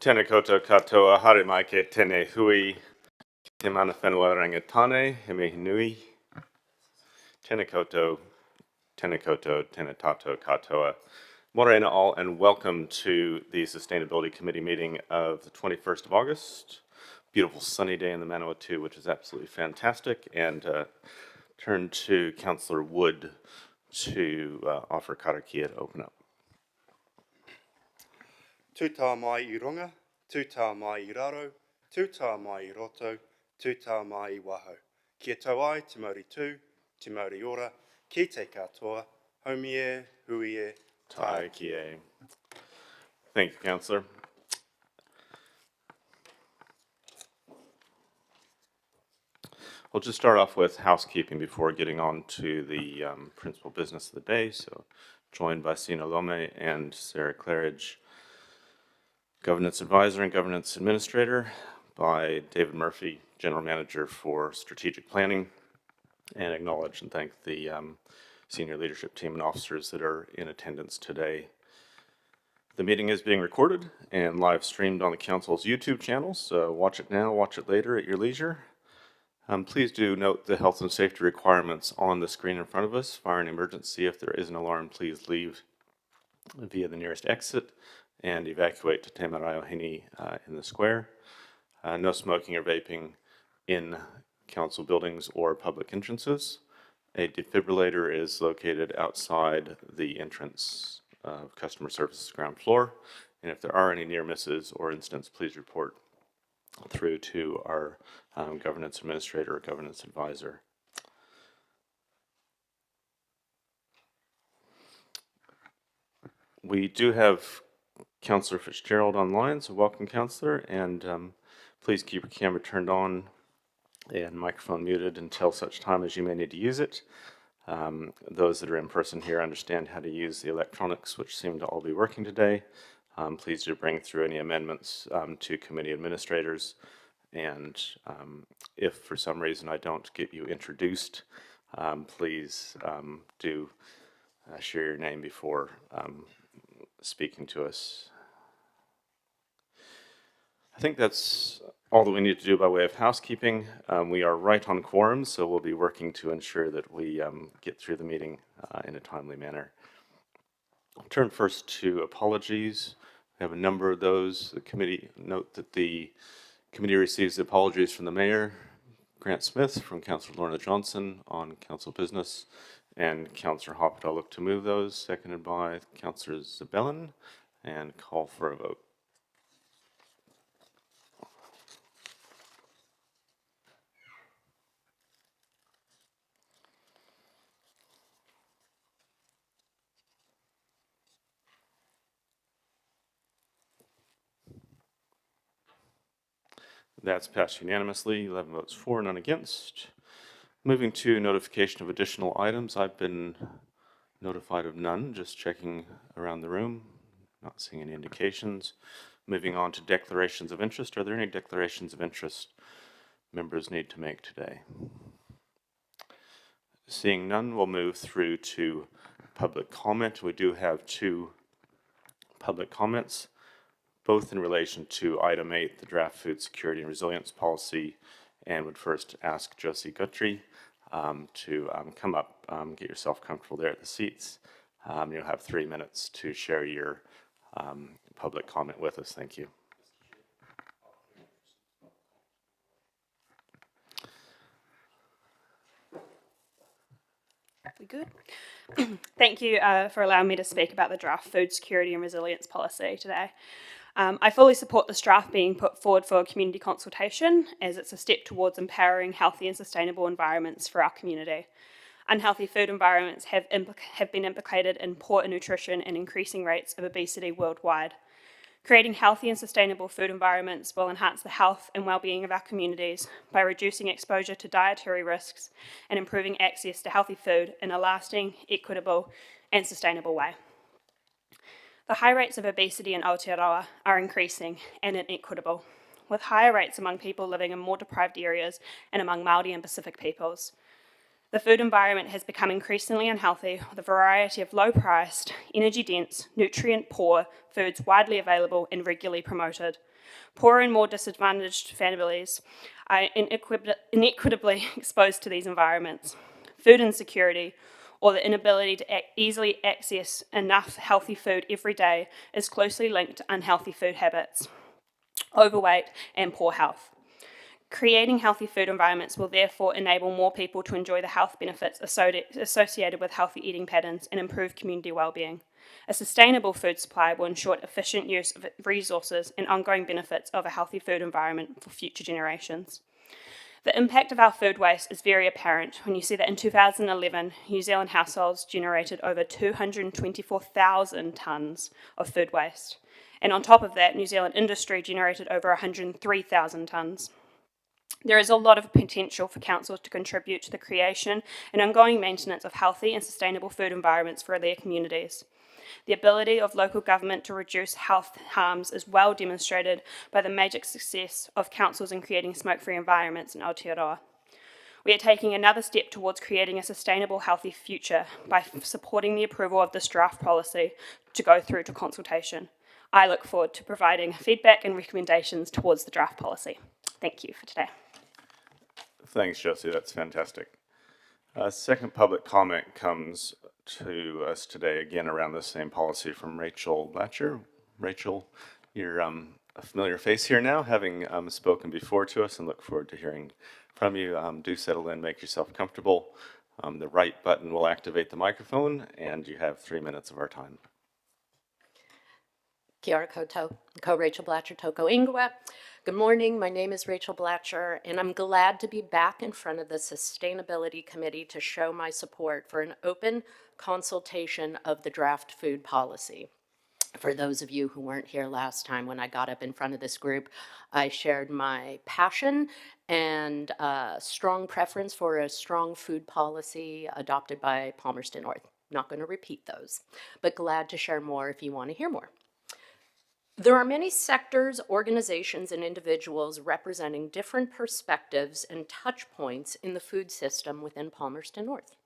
Tēnā koutou katoa, haere mai ke tēnei hui, te mana whenua rangatane, he mihi nui. Tēnā koutou, tēnā tātou katoa. Morena all, and welcome to the Sustainability Committee meeting of the 21st of August. Beautiful sunny day in the Manawatu, which is absolutely fantastic, and turn to Councillor Wood to offer karakia to open up. Tūtā mai I runga, tūtā mai I raro, tūtā mai I roto, tūtā mai I waho. Kia tau ai, te Māori tū, te Māori ora, ki te katoa, haumie, huie, tae kie. Thank you, Councillor. We'll just start off with housekeeping before getting on to the principal business of the day. So, joined by Sina Lome and Sarah Claridge, Governance Advisor and Governance Administrator, by David Murphy, General Manager for Strategic Planning, and acknowledge and thank the senior leadership team and officers that are in attendance today. The meeting is being recorded and live streamed on the Council's YouTube channel, so watch it now, watch it later at your leisure. Please do note the health and safety requirements on the screen in front of us. Fire and emergency, if there is an alarm, please leave via the nearest exit and evacuate to Te Maraeohini in the square. No smoking or vaping in council buildings or public entrances. A defibrillator is located outside the entrance of customer services ground floor. And if there are any near misses or incidents, please report through to our governance administrator or governance advisor. We do have Councillor Fitzgerald online, so welcome, Councillor, and please keep your camera turned on and microphone muted until such time as you may need to use it. Those that are in person here understand how to use the electronics, which seem to all be working today. Please do bring through any amendments to committee administrators, and if for some reason I don't get you introduced, please do share your name before speaking to us. I think that's all that we need to do by way of housekeeping. We are right on quorum, so we'll be working to ensure that we get through the meeting in a timely manner. I'll turn first to apologies. We have a number of those. The committee, note that the committee receives the apologies from the Mayor, Grant Smith, from Councillor Lorna Johnson on council business, and Councillor Hoppett. I'll look to move those, seconded by Councillor Zabellin, and call for a vote. That's passed unanimously, 11 votes for, none against. Moving to notification of additional items, I've been notified of none, just checking around the room, not seeing any indications. Moving on to declarations of interest. Are there any declarations of interest members need to make today? Seeing none, we'll move through to public comment. We do have two public comments, both in relation to item 8, the draft food security and resilience policy, and would first ask Josie Guthrie to come up, get yourself comfortable there at the seats. You'll have 3 minutes to share your public comment with us. Thank you. We good? Thank you for allowing me to speak about the draft food security and resilience policy today. I fully support this draft being put forward for community consultation, as it's a step towards empowering healthy and sustainable environments for our community. Unhealthy food environments have been implicated in poor nutrition and increasing rates of obesity worldwide. Creating healthy and sustainable food environments will enhance the health and well-being of our communities by reducing exposure to dietary risks and improving access to healthy food in a lasting, equitable and sustainable way. The high rates of obesity in Aotearoa are increasing and inequitable, with higher rates among people living in more deprived areas and among Māori and Pacific peoples. The food environment has become increasingly unhealthy, with a variety of low-priced, energy-dense, nutrient-poor foods widely available and regularly promoted. Poorer and more disadvantaged families are inequitably exposed to these environments. Food insecurity, or the inability to easily access enough healthy food every day, is closely linked to unhealthy food habits, overweight, and poor health. Creating healthy food environments will therefore enable more people to enjoy the health benefits associated with healthy eating patterns and improve community well-being. A sustainable food supply will ensure efficient use of resources and ongoing benefits of a healthy food environment for future generations. The impact of our food waste is very apparent when you see that in 2011, New Zealand households generated over 224,000 tonnes of food waste. And on top of that, New Zealand industry generated over 103,000 tonnes. There is a lot of potential for councils to contribute to the creation and ongoing maintenance of healthy and sustainable food environments for their communities. The ability of local government to reduce health harms is well demonstrated by the major success of councils in creating smoke-free environments in Aotearoa. We are taking another step towards creating a sustainable, healthy future by supporting the approval of this draft policy to go through to consultation. I look forward to providing feedback and recommendations towards the draft policy. Thank you for today. Thanks, Josie. That's fantastic. Second public comment comes to us today, again around the same policy, from Rachel Blatcher. Rachel, you're a familiar face here now, having spoken before to us, and look forward to hearing from you. Do settle in, make yourself comfortable. The right button will activate the microphone, and you have 3 minutes of our time. Kia ora koutou, ko Rachel Blatcher toko ingoa. Good morning, my name is Rachel Blatcher, and I'm glad to be back in front of the Sustainability Committee to show my support for an open consultation of the draft food policy. For those of you who weren't here last time when I got up in front of this group, I shared my passion and strong preference for a strong food policy adopted by Palmerston North. Not going to repeat those, but glad to share more if you want to hear more. There are many sectors, organizations, and individuals representing different perspectives and touch points in the food system within Palmerston North.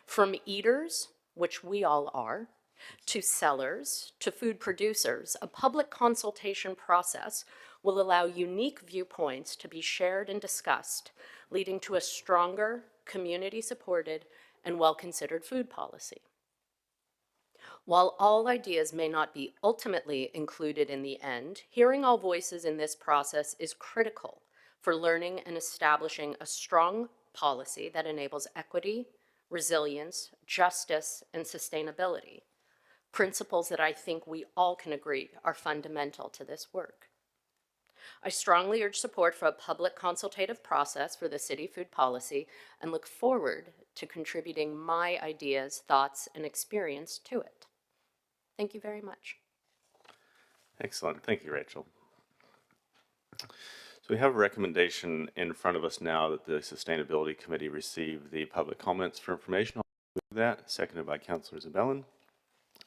From eaters, which we all are, to sellers, to food producers, a public consultation process will allow unique viewpoints to be shared and discussed, leading to a stronger, community-supported, and well-considered food policy. While all ideas may not be ultimately included in the end, hearing all voices in this process is critical for learning and establishing a strong policy that enables equity, resilience, justice, and sustainability, principles that I think we all can agree are fundamental to this work. I strongly urge support for a public consultative process for the city food policy and look forward to contributing my ideas, thoughts, and experience to it. Thank you very much. Excellent. Thank you, Rachel. So we have a recommendation in front of us now that the Sustainability Committee receive the public comments for information. I'll do that, seconded by Councillor Zabellin,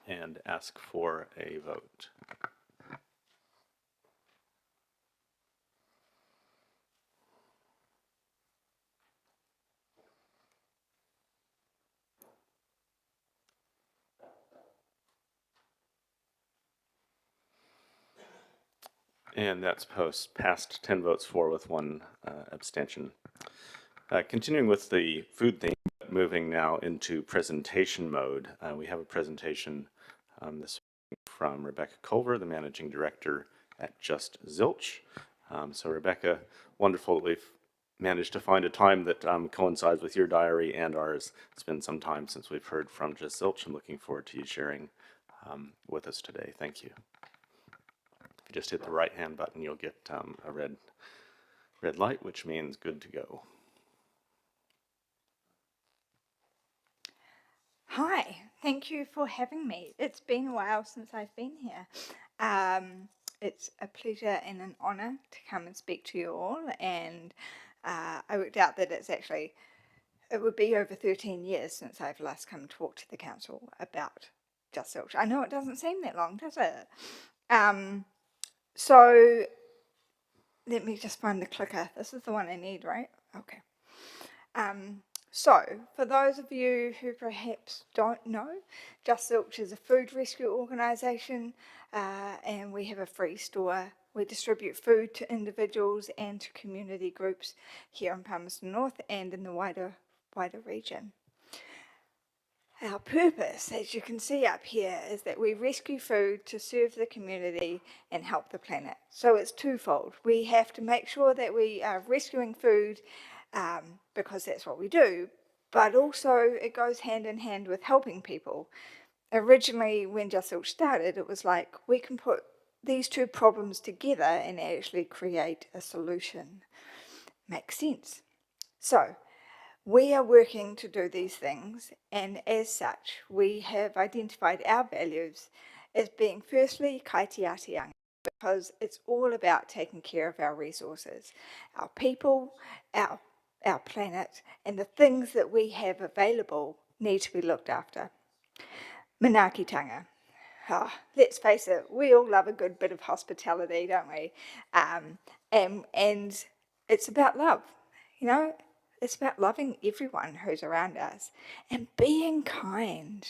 and ask for a vote. And that's passed 10 votes for with 1 abstention. Continuing with the food theme, moving now into presentation mode, we have a presentation this from Rebecca Culver, the Managing Director at Just Zilch. So Rebecca, wonderful that we've managed to find a time that coincides with your diary and ours. It's been some time since we've heard from Just Zilch. I'm looking forward to you sharing with us today. Thank you. If you just hit the right-hand button, you'll get a red light, which means good to go. Hi, thank you for having me. It's been a while since I've been here. It's a pleasure and an honour to come and speak to you all, and I worked out that it would be over 13 years since I've last come to talk to the council about Just Zilch. I know it doesn't seem that long, does it? So let me just find the clicker. This is the one I need, right? Okay. So for those of you who perhaps don't know, Just Zilch is a food rescue organisation, and we have a free store We distribute food to individuals and to community groups here in Palmerston North and in the wider region. Our purpose, as you can see up here, is that we rescue food to serve the community and help the planet. So it's twofold. We have to make sure that we are rescuing food because that's what we do, but also it goes hand in hand with helping people. Originally, when Just Zilch started, it was like we can put these two problems together and actually create a solution. Makes sense. So, we are working to do these things, and as such, we have identified our values as being firstly kaitiatianga, because it's all about taking care of our resources, our people, our planet, and the things that we have available need to be looked after. Manaakitanga. Oh, let's face it, we all love a good bit of hospitality, don't we? And it's about love, you know? It's about loving everyone who's around us and being kind.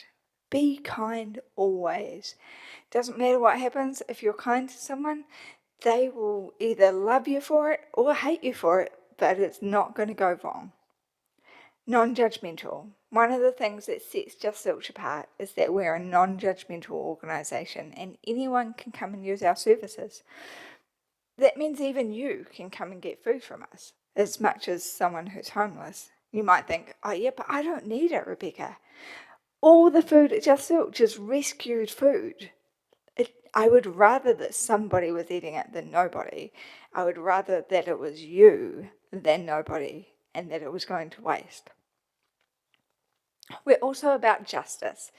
Be kind always. Doesn't matter what happens, if you're kind to someone, they will either love you for it or hate you for it, but it's not going to go wrong. Non-judgmental. One of the things that sets Just Zilch apart is that we're a non-judgmental organisation and anyone can come and use our services. That means even you can come and get food from us, as much as someone who's homeless. You might think, oh yeah, but I don't need it, Rebecca. All the food at Just Zilch is rescued food. I would rather that somebody was eating it than nobody. I would rather that it was you than nobody and that it was going to waste. We're also about justice.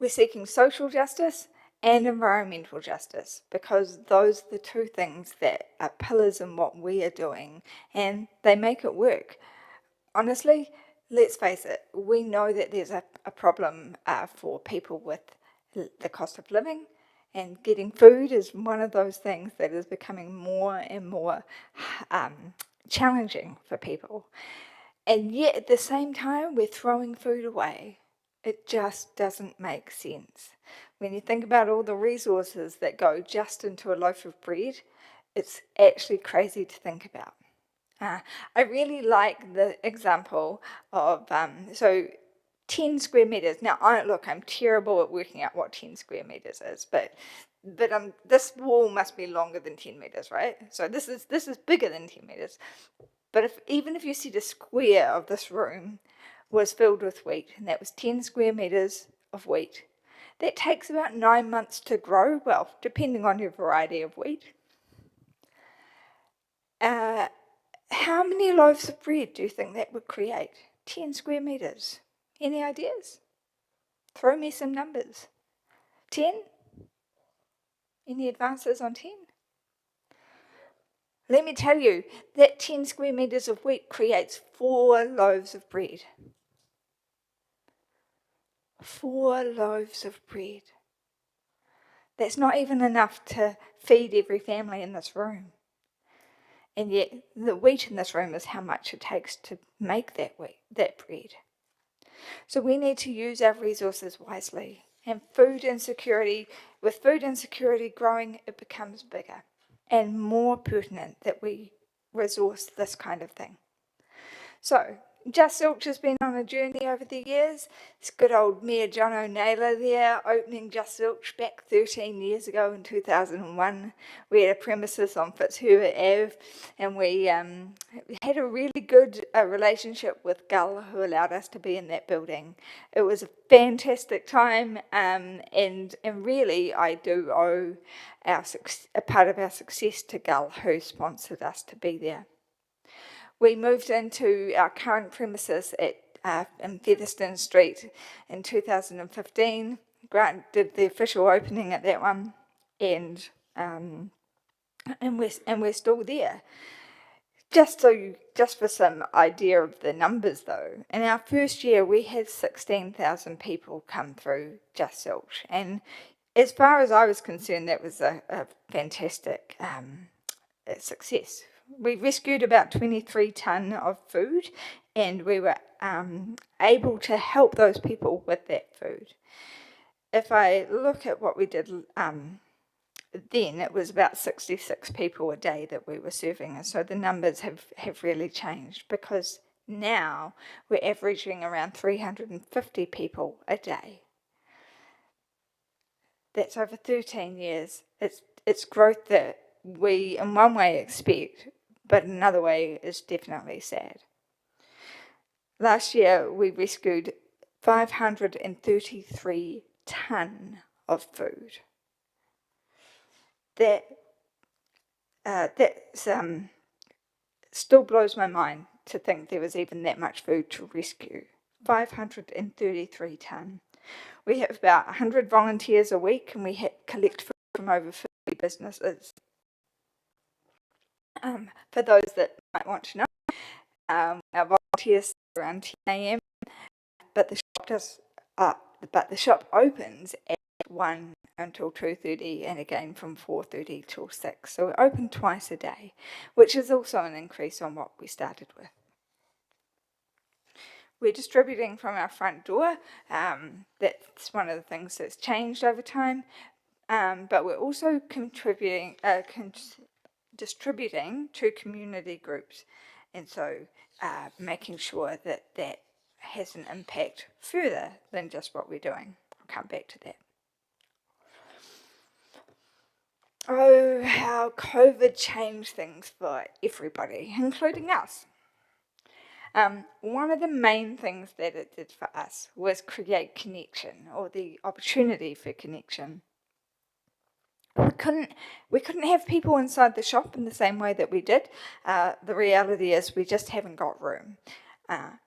We're seeking social justice and environmental justice because those are the two things that are pillars in what we are doing and they make it work. Honestly, let's face it, we know that there's a problem for people with the cost of living, and getting food is one of those things that is becoming more and more challenging for people. And yet at the same time, we're throwing food away. It just doesn't make sense. When you think about all the resources that go just into a loaf of bread, it's actually crazy to think about. I really like the example of, 10 square metres. Now, I'm terrible at working out what 10 square metres is, but this wall must be longer than 10 metres, right? So this is bigger than 10 metres. But even if you said a square of this room was filled with wheat, and that was 10 square metres of wheat, that takes about 9 months to grow, well, depending on your variety of wheat. How many loaves of bread do you think that would create? 10 square metres. Any ideas? Throw me some numbers. 10? Any advances on 10? Let me tell you, that 10 square metres of wheat creates 4 loaves of bread. 4 loaves of bread. That's not even enough to feed every family in this room. And yet, the wheat in this room is how much it takes to make that bread. So we need to use our resources wisely. And with food insecurity growing, it becomes bigger and more pertinent that we resource this kind of thing. So, Just Zilch has been on a journey over the years. It's good old Mayor John O'Naylor there, opening Just Zilch back 13 years ago in 2001. We had a premises on Fitzherbert Ave, and we had a really good relationship with Gull, who allowed us to be in that building. It was a fantastic time, and really I do owe a part of our success to Gull, who sponsored us to be there. We moved into our current premises in Featherston Street in 2015. Grant did the official opening at that one, and we're still there. Just for some idea of the numbers, though, in our first year we had 16,000 people come through Just Zilch, and as far as I was concerned, that was a fantastic success. We rescued about 23 tonne of food, and we were able to help those people with that food. If I look at what we did then it was about 66 people a day that we were serving, and so the numbers have really changed, because now we're averaging around 350 people a day. That's over 13 years. It's growth that we in one way expect, but another way is definitely sad. Last year we rescued 533 tonne of food. That's still blows my mind to think there was even that much food to rescue. 533 tonne. We have about 100 volunteers a week, and we collect food from over 50 businesses. For those that might want to know, our volunteers start around 10 a.m. But the shop opens at 1 until 2:30, and again from 4:30 till 6. So we're open twice a day, which is also an increase on what we started with. We're distributing from our front door. That's one of the things that's changed over time. But we're also distributing to community groups, and so making sure that that has an impact further than just what we're doing. I'll come back to that. Oh, how COVID changed things for everybody, including us. One of the main things that it did for us was create connection, or the opportunity for connection. We couldn't have people inside the shop in the same way that we did. The reality is we just haven't got room.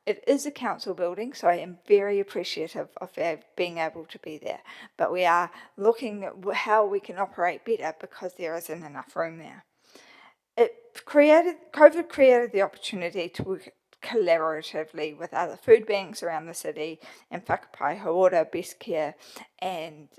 It is a council building, so I am very appreciative of being able to be there. But we are looking at how we can operate better, because there isn't enough room there. COVID created the opportunity to work collaboratively with other food banks around the city, and Whakapai Hauora, Best Care, and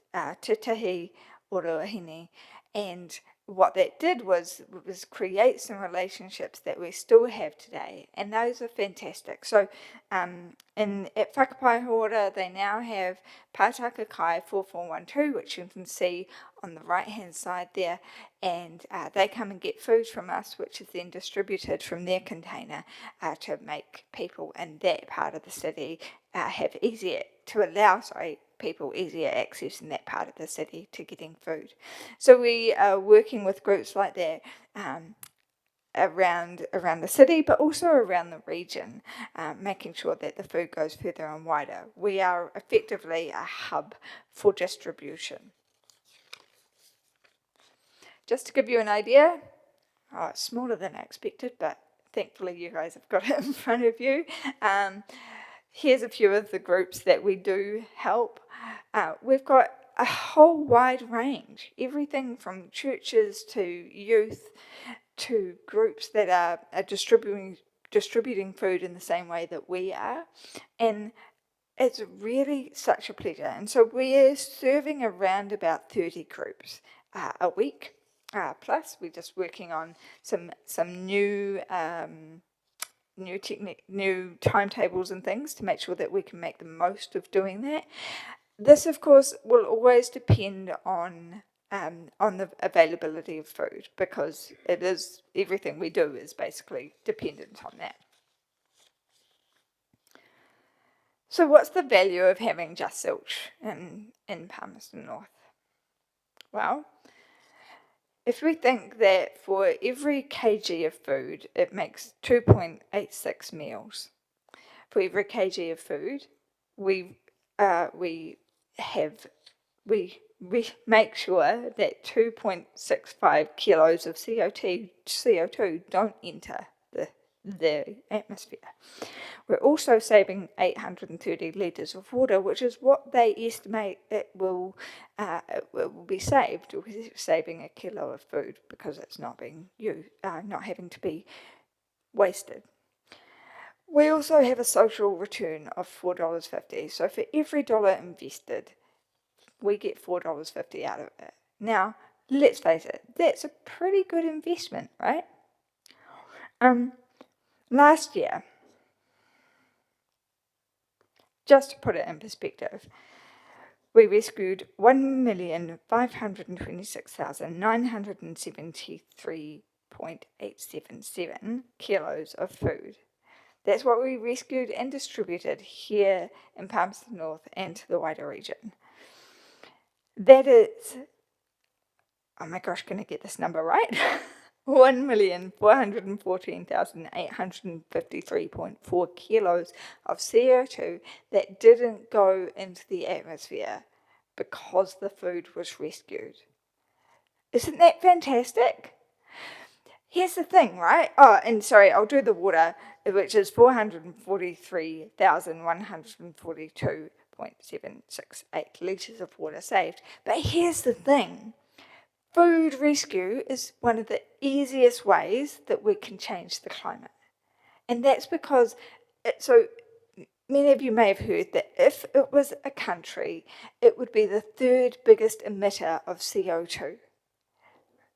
Te Tahi Orohine. And what that did was create some relationships that we still have today, and those are fantastic. So at Whakapai Hauora, they now have Pātaka Kai 4412, which you can see on the right hand side there, and they come and get food from us, which is then distributed from their container to make people in that part of the city people easier access in that part of the city to getting food. So we are working with groups like that around the city, but also around the region, making sure that the food goes further and wider. We are effectively a hub for distribution. Just to give you an idea, it's smaller than I expected, but thankfully you guys have got it in front of you. Here's a few of the groups that we do help. We've got a whole wide range, everything from churches to youth to groups that are distributing food in the same way that we are. And it's really such a pleasure. And so we're serving around about 30 groups a week. Plus, we're just working on some new new timetables and things to make sure that we can make the most of doing that. This, of course, will always depend on the availability of food, because everything we do is basically dependent on that. So what's the value of having Just Zilch in Palmerston North? Well, if we think that for every kg of food, it makes 2.86 meals. For every kg of food, we make sure that 2.65 kilos of CO2 don't enter the atmosphere. We're also saving 830 litres of water, which is what they estimate it will be saved. We're saving a kilo of food because it's not being not having to be wasted. We also have a social return of $4.50. So for every dollar invested, we get $4.50 out of it. Now, let's face it, that's a pretty good investment, right? Last year, just to put it in perspective, we rescued 1,526,973.877 kilos of food. That's what we rescued and distributed here in Palmerston North and to the wider region. That is, oh my gosh, can I get this number right? 1,414,853.4 kilos of CO2 that didn't go into the atmosphere because the food was rescued. Isn't that fantastic? Here's the thing, right? Oh, and sorry, I'll do the water, which is 443,142.768 litres of water saved. But here's the thing. Food rescue is one of the easiest ways that we can change the climate. And that's because, so many of you may have heard that if it was a country, it would be the third biggest emitter of CO2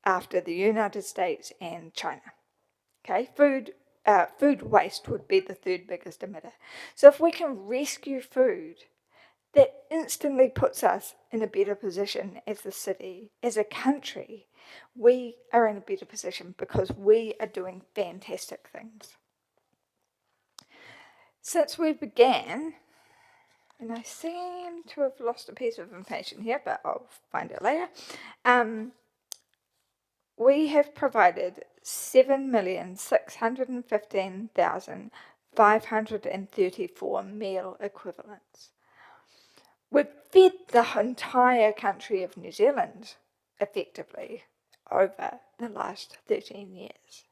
after the United States and China. Okay, food waste would be the third biggest emitter. So if we can rescue food, that instantly puts us in a better position as a city, as a country. We are in a better position because we are doing fantastic things. Since we began, and I seem to have lost a piece of information here, but I'll find it later, we have provided 7,615,534 meal equivalents. We've fed the entire country of New Zealand, effectively, over the last 13 years.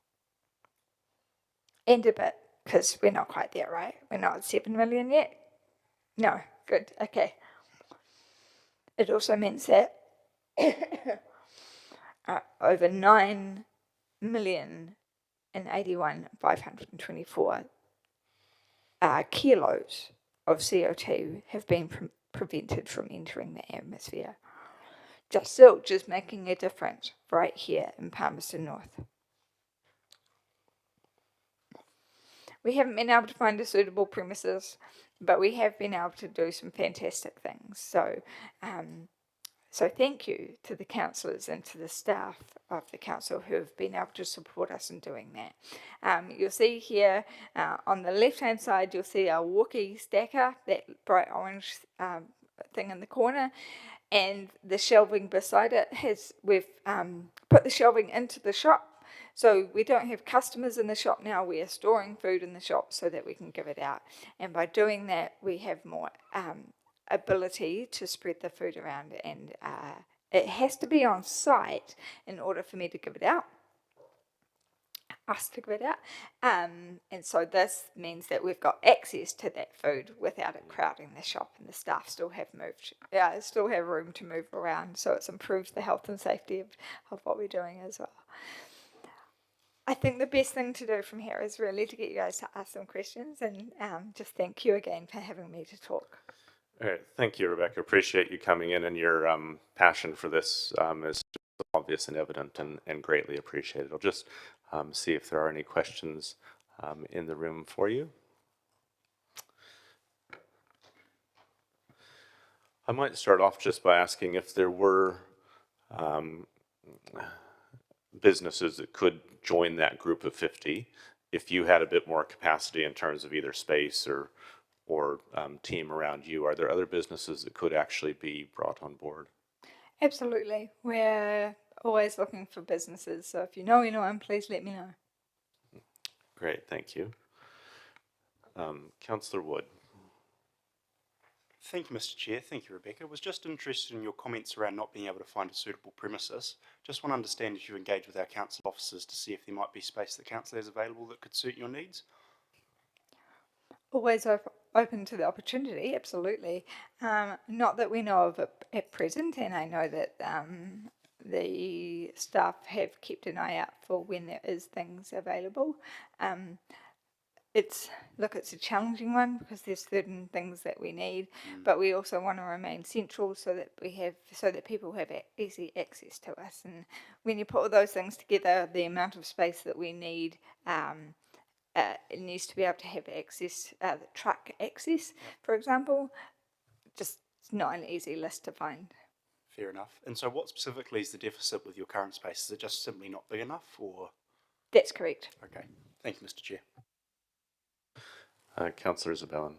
And a bit, because we're not quite there, right? We're not at 7 million yet. No, good, okay. It also means that over 9,081,524 kilos of CO2 have been prevented from entering the atmosphere. Just making a difference right here in Palmerston North. We haven't been able to find a suitable premises, but we have been able to do some fantastic things. So thank you to the councillors and to the staff of the council who have been able to support us in doing that. You'll see here on the left-hand side, you'll see our walkie stacker, that bright orange thing in the corner, and the shelving beside it we've put the shelving into the shop. So we don't have customers in the shop now, we are storing food in the shop so that we can give it out. And by doing that, we have more ability to spread the food around, and it has to be on site in order for me to give it out, us to give it out, and so this means that we've got access to that food without it crowding the shop, and the staff still have room to move around, so it's improved the health and safety of what we're doing as well. I think the best thing to do from here is really to get you guys to ask some questions, and just thank you again for having me to talk. All right, thank you, Rebecca. Appreciate you coming in, and your passion for this is obvious and evident, and greatly appreciated. I'll just see if there are any questions in the room for you. I might start off just by asking if there were businesses that could join that group of 50 if you had a bit more capacity in terms of either space or team around you. Are there other businesses that could actually be brought on board? Absolutely. We're always looking for businesses, so if you know anyone, please let me know. Great, thank you. Councillor Wood. Thank you, Mr. Chair. Thank you, Rebecca. I was just interested in your comments around not being able to find a suitable premises. Just want to understand if you engage with our council officers to see if there might be space that council has available that could suit your needs. Always open to the opportunity, absolutely. Not that we know of it at present, and I know that the staff have kept an eye out for when there is things available. It's a challenging one because there's certain things that we need, but we also want to remain central so that people have easy access to us. And when you put all those things together, the amount of space that we need, it needs to be able to have access, truck access, for example. Just it's not an easy list to find. Fair enough. And so what specifically is the deficit with your current space? Is it just simply not big enough or? That's correct. Okay. Thank you, Mr. Chair. Councillor Isabellan.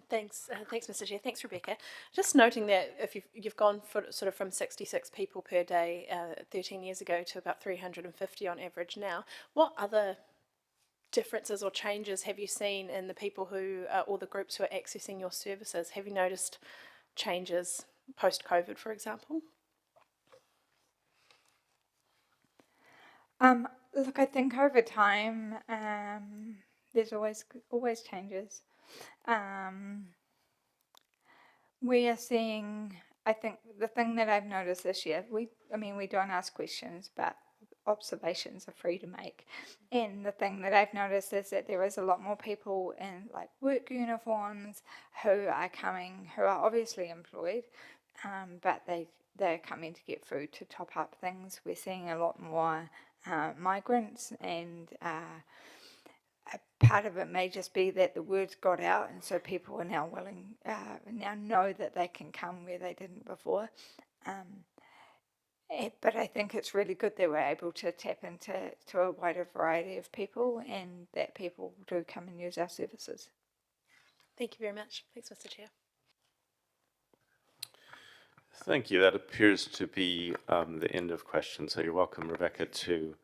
Thanks, Mr. Chair. Thanks, Rebecca. Just noting that if you've gone for sort of from 66 people per day 13 years ago to about 350 on average now, what other differences or changes have you seen in the people who, or the groups who are accessing your services? Have you noticed changes post-COVID, for example? Look, I think over time, there's always changes. We are seeing, I think the thing that I've noticed this year, we don't ask questions, but observations are free to make. And the thing that I've noticed is that there is a lot more people in like work uniforms who are coming, who are obviously employed, but they're coming to get food to top up things. We're seeing a lot more migrants, and a part of it may just be that the word's got out, and so people are now willing, now know that they can come where they didn't before. But I think it's really good that we're able to tap into a wider variety of people, and that people do come and use our services. Thank you very much. Thanks, Mr. Chair. Thank you. That appears to be the end of questions. So you're welcome, Rebecca, to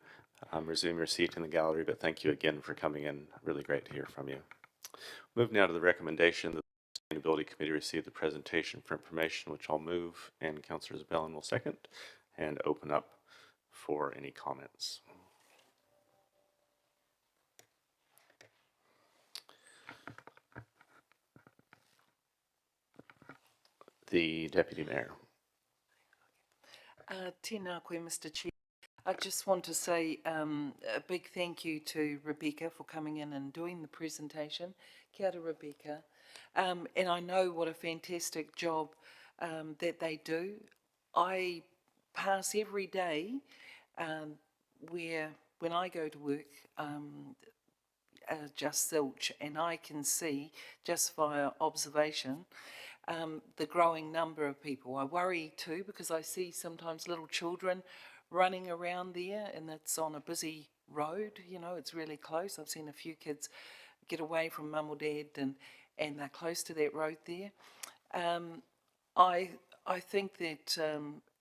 resume your seat in the gallery, but thank you again for coming in. Really great to hear from you. Move now to the recommendation that the Sustainability Committee receive the presentation for information, which I'll move, and Councillor Isabellan will second, and open up for any comments. The Deputy Mayor. Tēnā koe, Mr. Chair. I just want to say a big thank you to Rebecca for coming in and doing the presentation. Kia ora, Rebecca. And I know what a fantastic job that they do. I pass every day when I go to work, Just Zilch, and I can see just via observation the growing number of people. I worry too because I see sometimes little children running around there, and it's on a busy road, you know, it's really close. I've seen a few kids get away from mum or dad, and they're close to that road there. I think that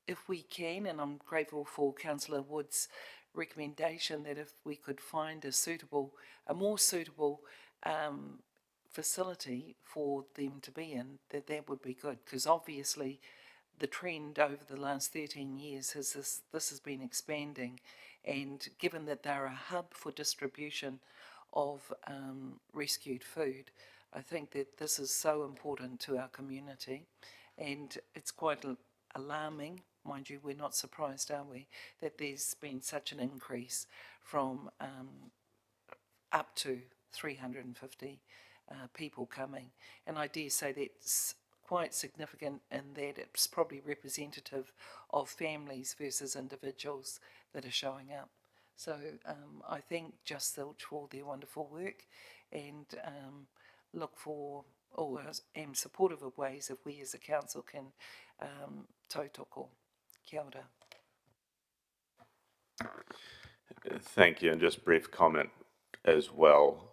if we can, and I'm grateful for Councillor Wood's recommendation that if we could find a more suitable facility for them to be in, that would be good, because obviously the trend over the last 13 years has this has been expanding, and given that they're a hub for distribution of rescued food, I think that this is so important to our community, and it's quite alarming. Mind you, we're not surprised, are we, that there's been such an increase from up to 350 people coming, and I dare say that's quite significant in that it's probably representative of families versus individuals that are showing up. So I thank Just Zilch for their wonderful work, and look for, am supportive of ways if we as a council can tautoko. Kia ora. Thank you, and just brief comment as well.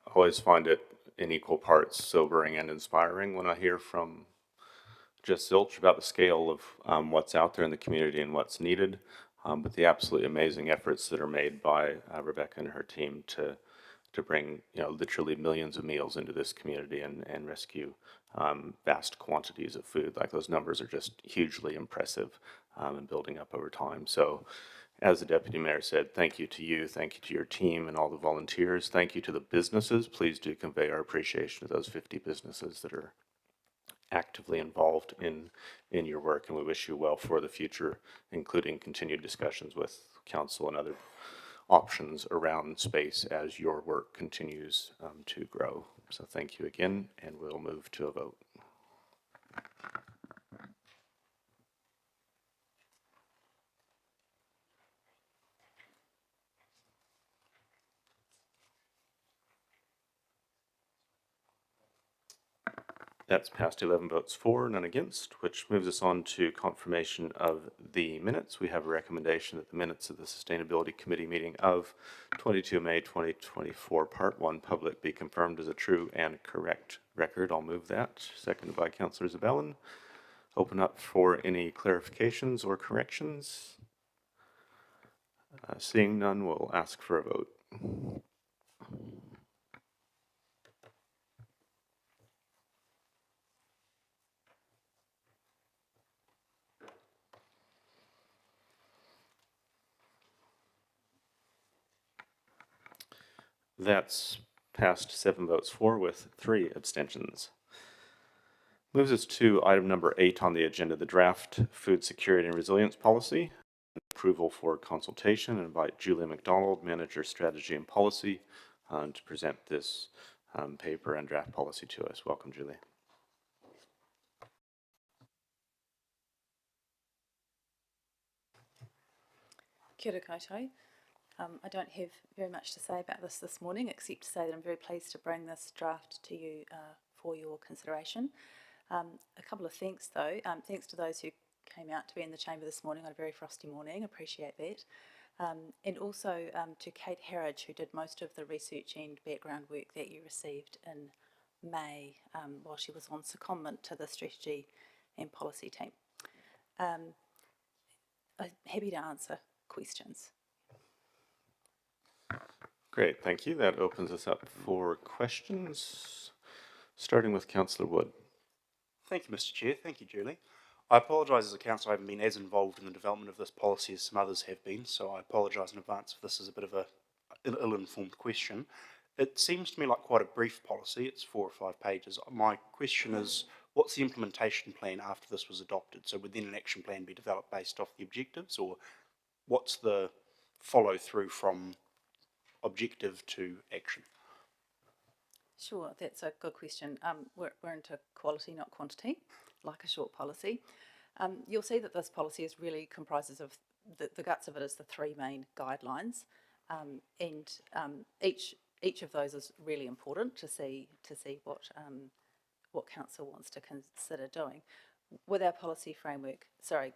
I always find it in equal parts sobering and inspiring when I hear from Just Zilch about the scale of what's out there in the community and what's needed, but the absolutely amazing efforts that are made by Rebecca and her team to bring, you know, literally millions of meals into this community and rescue vast quantities of food. Like, those numbers are just hugely impressive and building up over time. So, as the Deputy Mayor said, thank you to you, thank you to your team and all the volunteers, thank you to the businesses. Please do convey our appreciation to those 50 businesses that are actively involved in your work, and we wish you well for the future, including continued discussions with council and other options around space as your work continues to grow. So thank you again, and we'll move to a vote. That's passed 11 votes for, none against, which moves us on to confirmation of the minutes. We have a recommendation that the minutes of the Sustainability Committee meeting of 22 May 2024, Part 1, public, be confirmed as a true and correct record. I'll move that. Seconded by Councillor Zabellin. Open up for any clarifications or corrections. Seeing none, we'll ask for a vote. That's passed 7 votes for with 3 abstentions. Moves us to item number 8 on the agenda, the draft food security and resilience policy. Approval for consultation, and invite Julie McDonald, Manager Strategy and Policy, to present this paper and draft policy to us. Welcome, Julie. Kia ora koutou. I don't have very much to say about this morning, except to say that I'm very pleased to bring this draft to you for your consideration. A couple of thanks though. Thanks to those who came out to be in the chamber this morning on a very frosty morning, appreciate that. And also to Kate Harridge, who did most of the research and background work that you received in May while she was on secondment to the strategy and policy team. I'm happy to answer questions. Great, thank you. That opens us up for questions, starting with Councillor Wood. Thank you, Mr. Chair. Thank you, Julie. I apologise as a councillor I haven't been as involved in the development of this policy as some others have been, so I apologise in advance if this is a bit of an ill-informed question. It seems to me like quite a brief policy. It's 4 or 5 pages. My question is, what's the implementation plan after this was adopted? So would then an action plan be developed based off the objectives, or what's the follow-through from objective to action? Sure, that's a good question. We're into quality, not quantity, like a short policy. You'll see that this policy is really comprises of the guts of it is the 3 main guidelines, and each of those is really important to see what council wants to consider doing. With our policy framework, sorry,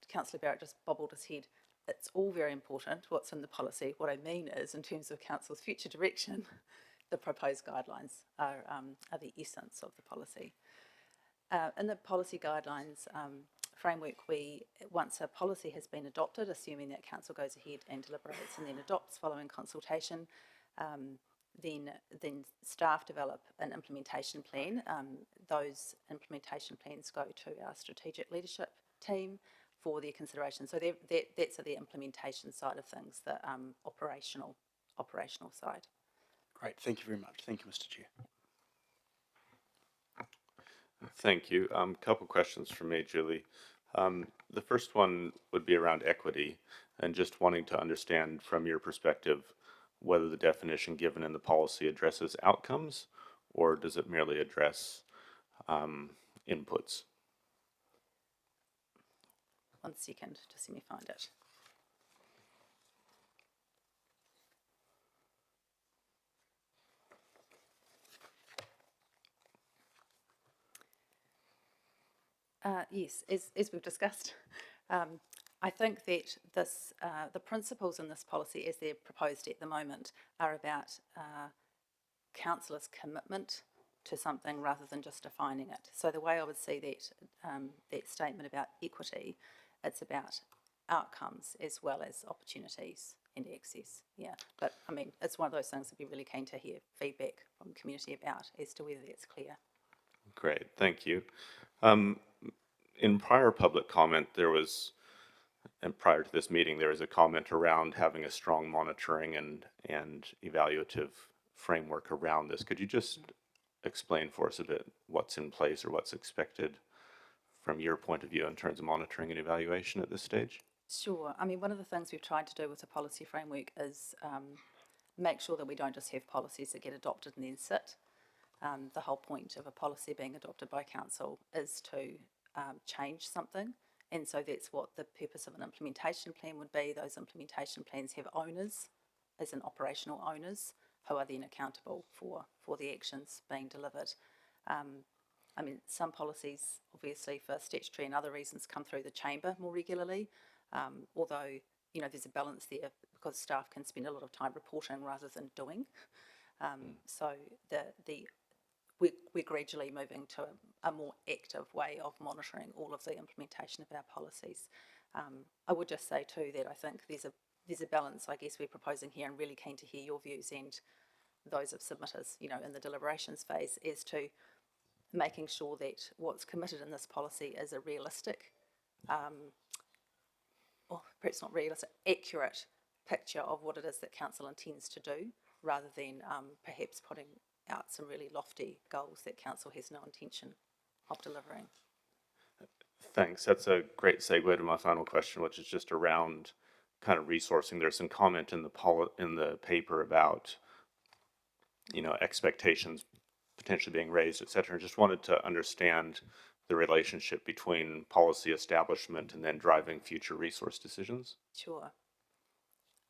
Councillor Barrett just bobbled his head. It's all very important, what's in the policy. What I mean is, in terms of council's future direction, the proposed guidelines are the essence of the policy. In the policy guidelines framework, once a policy has been adopted, assuming that council goes ahead and deliberates and then adopts following consultation, then staff develop an implementation plan. Those implementation plans go to our strategic leadership team for their consideration. So that's the implementation side of things, the operational side. Great, thank you very much. Thank you, Mr. Chair. Thank you. Couple questions from me, Julie. The first one would be around equity, and just wanting to understand from your perspective whether the definition given in the policy addresses outcomes, or does it merely address inputs? 1 second, just let me find it. Yes, as we've discussed, I think that the principles in this policy as they're proposed at the moment are about councillors' commitment to something rather than just defining it. So the way I would see that statement about equity, it's about outcomes as well as opportunities and access. Yeah, but I mean, it's one of those things I'd be really keen to hear feedback from the community about as to whether that's clear. Great, thank you. In prior public comment, and prior to this meeting, there was a comment around having a strong monitoring and evaluative framework around this. Could you just explain for us a bit what's in place or what's expected from your point of view in terms of monitoring and evaluation at this stage? Sure. I mean, one of the things we've tried to do with the policy framework is make sure that we don't just have policies that get adopted and then sit. The whole point of a policy being adopted by council is to change something, and so that's what the purpose of an implementation plan would be. Those implementation plans have owners, as in operational owners, who are then accountable for the actions being delivered. I mean, some policies, obviously for statutory and other reasons, come through the chamber more regularly, although, you know, there's a balance there because staff can spend a lot of time reporting rather than doing. So we're gradually moving to a more active way of monitoring all of the implementation of our policies. I would just say too that I think there's a balance, I guess, we're proposing here, and really keen to hear your views and those of submitters, you know, in the deliberations phase, as to making sure that what's committed in this policy is a realistic, or perhaps not realistic, accurate picture of what it is that council intends to do, rather than perhaps putting out some really lofty goals that council has no intention of delivering. Thanks. That's a great segue to my final question, which is just around kind of resourcing. There's some comment in the paper about, you know, expectations potentially being raised, et cetera. I just wanted to understand the relationship between policy establishment and then driving future resource decisions. Sure.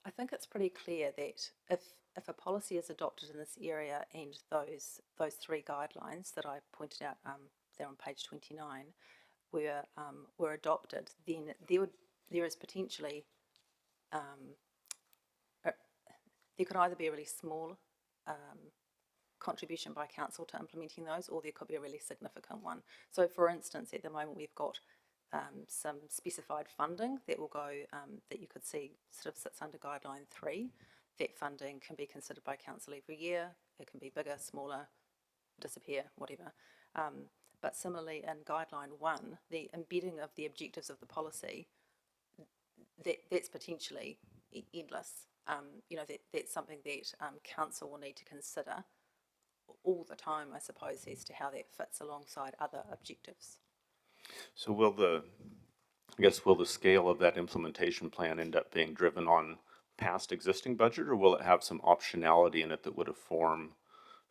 I think it's pretty clear that if a policy is adopted in this area and those three guidelines that I pointed out there on page 29 were adopted, then there is potentially there could either be a really small contribution by council to implementing those, or there could be a really significant one. So, for instance, at the moment we've got some specified funding that will go, that you could see sort of sits under guideline 3. That funding can be considered by council every year. It can be bigger, smaller, disappear, whatever. But similarly in guideline 1, the embedding of the objectives of the policy, that's potentially endless. You know, that's something that council will need to consider all the time, I suppose, as to how that fits alongside other objectives. So will the scale of that implementation plan end up being driven on past existing budget, or will it have some optionality in it that would inform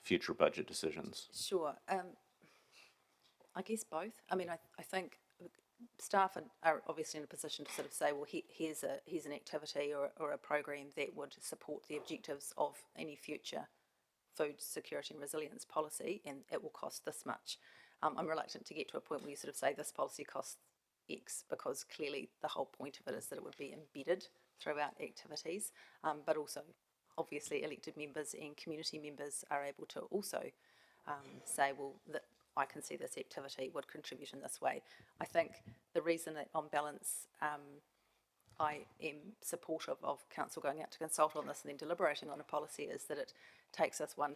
future budget decisions? Sure. I guess both. I mean, I think staff are obviously in a position to sort of say, well, here's an activity or a program that would support the objectives of any future food security and resilience policy, and it will cost this much. I'm reluctant to get to a point where you sort of say this policy costs X, because clearly the whole point of it is that it would be embedded throughout activities, but also obviously elected members and community members are able to also say, well, that I can see this activity would contribute in this way. I think the reason that on balance I am supportive of council going out to consult on this and then deliberating on a policy is that it takes us one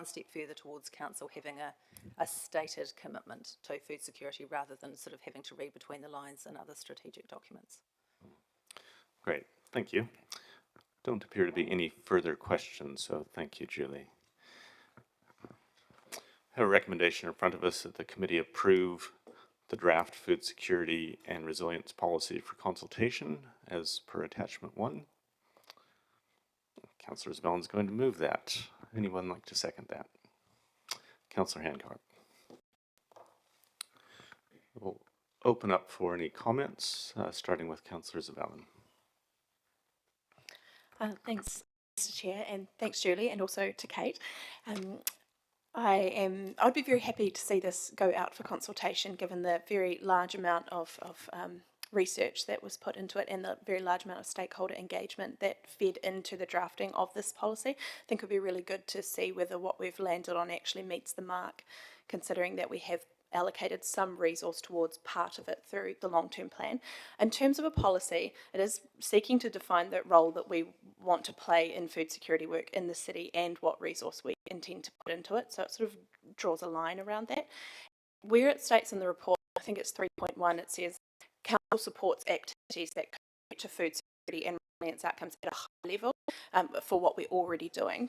step further towards council having a stated commitment to food security, rather than sort of having to read between the lines in other strategic documents. Great, thank you. Don't appear to be any further questions, so thank you, Julie. I have a recommendation in front of us that the committee approve the draft food security and resilience policy for consultation as per attachment 1. Councillor Isabella is going to move that. Anyone like to second that? Councillor Hancock. We'll open up for any comments, starting with Councillor Isabella. Thanks, Mr. Chair, and thanks, Julie, and also to Kate. I'd be very happy to see this go out for consultation, given the very large amount of research that was put into it and the very large amount of stakeholder engagement that fed into the drafting of this policy. I think it would be really good to see whether what we've landed on actually meets the mark, considering that we have allocated some resource towards part of it through the long-term plan. In terms of a policy, it is seeking to define the role that we want to play in food security work in the city and what resource we intend to put into it. So it sort of draws a line around that. Where it states in the report, I think it's 3.1, it says, council supports activities that contribute to food security and resilience outcomes at a high level for what we're already doing.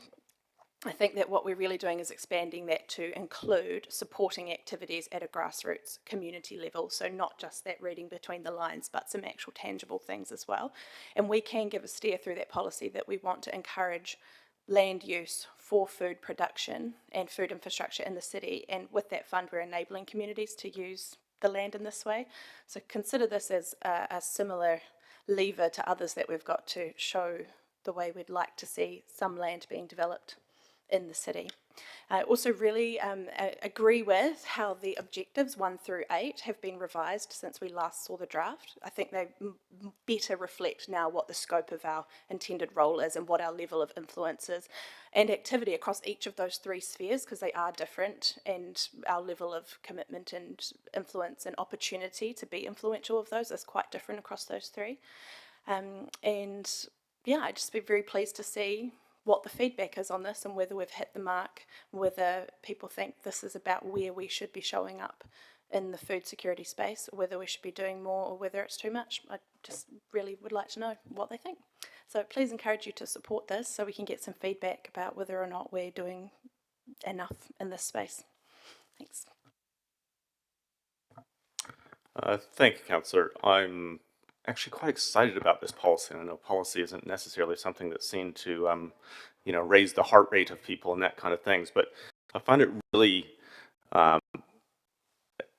I think that what we're really doing is expanding that to include supporting activities at a grassroots community level. So not just that reading between the lines, but some actual tangible things as well. And we can give a steer through that policy that we want to encourage land use for food production and food infrastructure in the city. And with that fund, we're enabling communities to use the land in this way. So consider this as a similar lever to others that we've got to show the way we'd like to see some land being developed in the city. I also really agree with how the objectives 1 through 8 have been revised since we last saw the draft. I think they better reflect now what the scope of our intended role is and what our level of influence is and activity across each of those 3 spheres, because they are different, and our level of commitment and influence and opportunity to be influential of those is quite different across those 3. And yeah, I'd just be very pleased to see what the feedback is on this and whether we've hit the mark, whether people think this is about where we should be showing up in the food security space, or whether we should be doing more, or whether it's too much. I just really would like to know what they think. So please encourage you to support this so we can get some feedback about whether or not we're doing enough in this space. Thanks. Thank you, Councillor. I'm actually quite excited about this policy. And I know policy isn't necessarily something that's seen to, raise the heart rate of people and that kind of things, but I find it really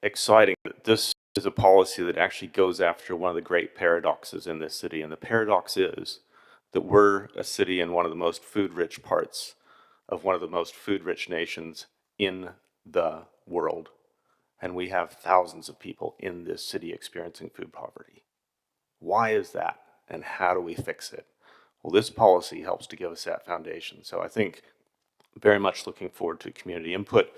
exciting that this is a policy that actually goes after one of the great paradoxes in this city. And the paradox is that we're a city in one of the most food-rich parts of one of the most food-rich nations in the world. And we have thousands of people in this city experiencing food poverty. Why is that? And how do we fix it? Well, this policy helps to give us that foundation. So I think very much looking forward to community input.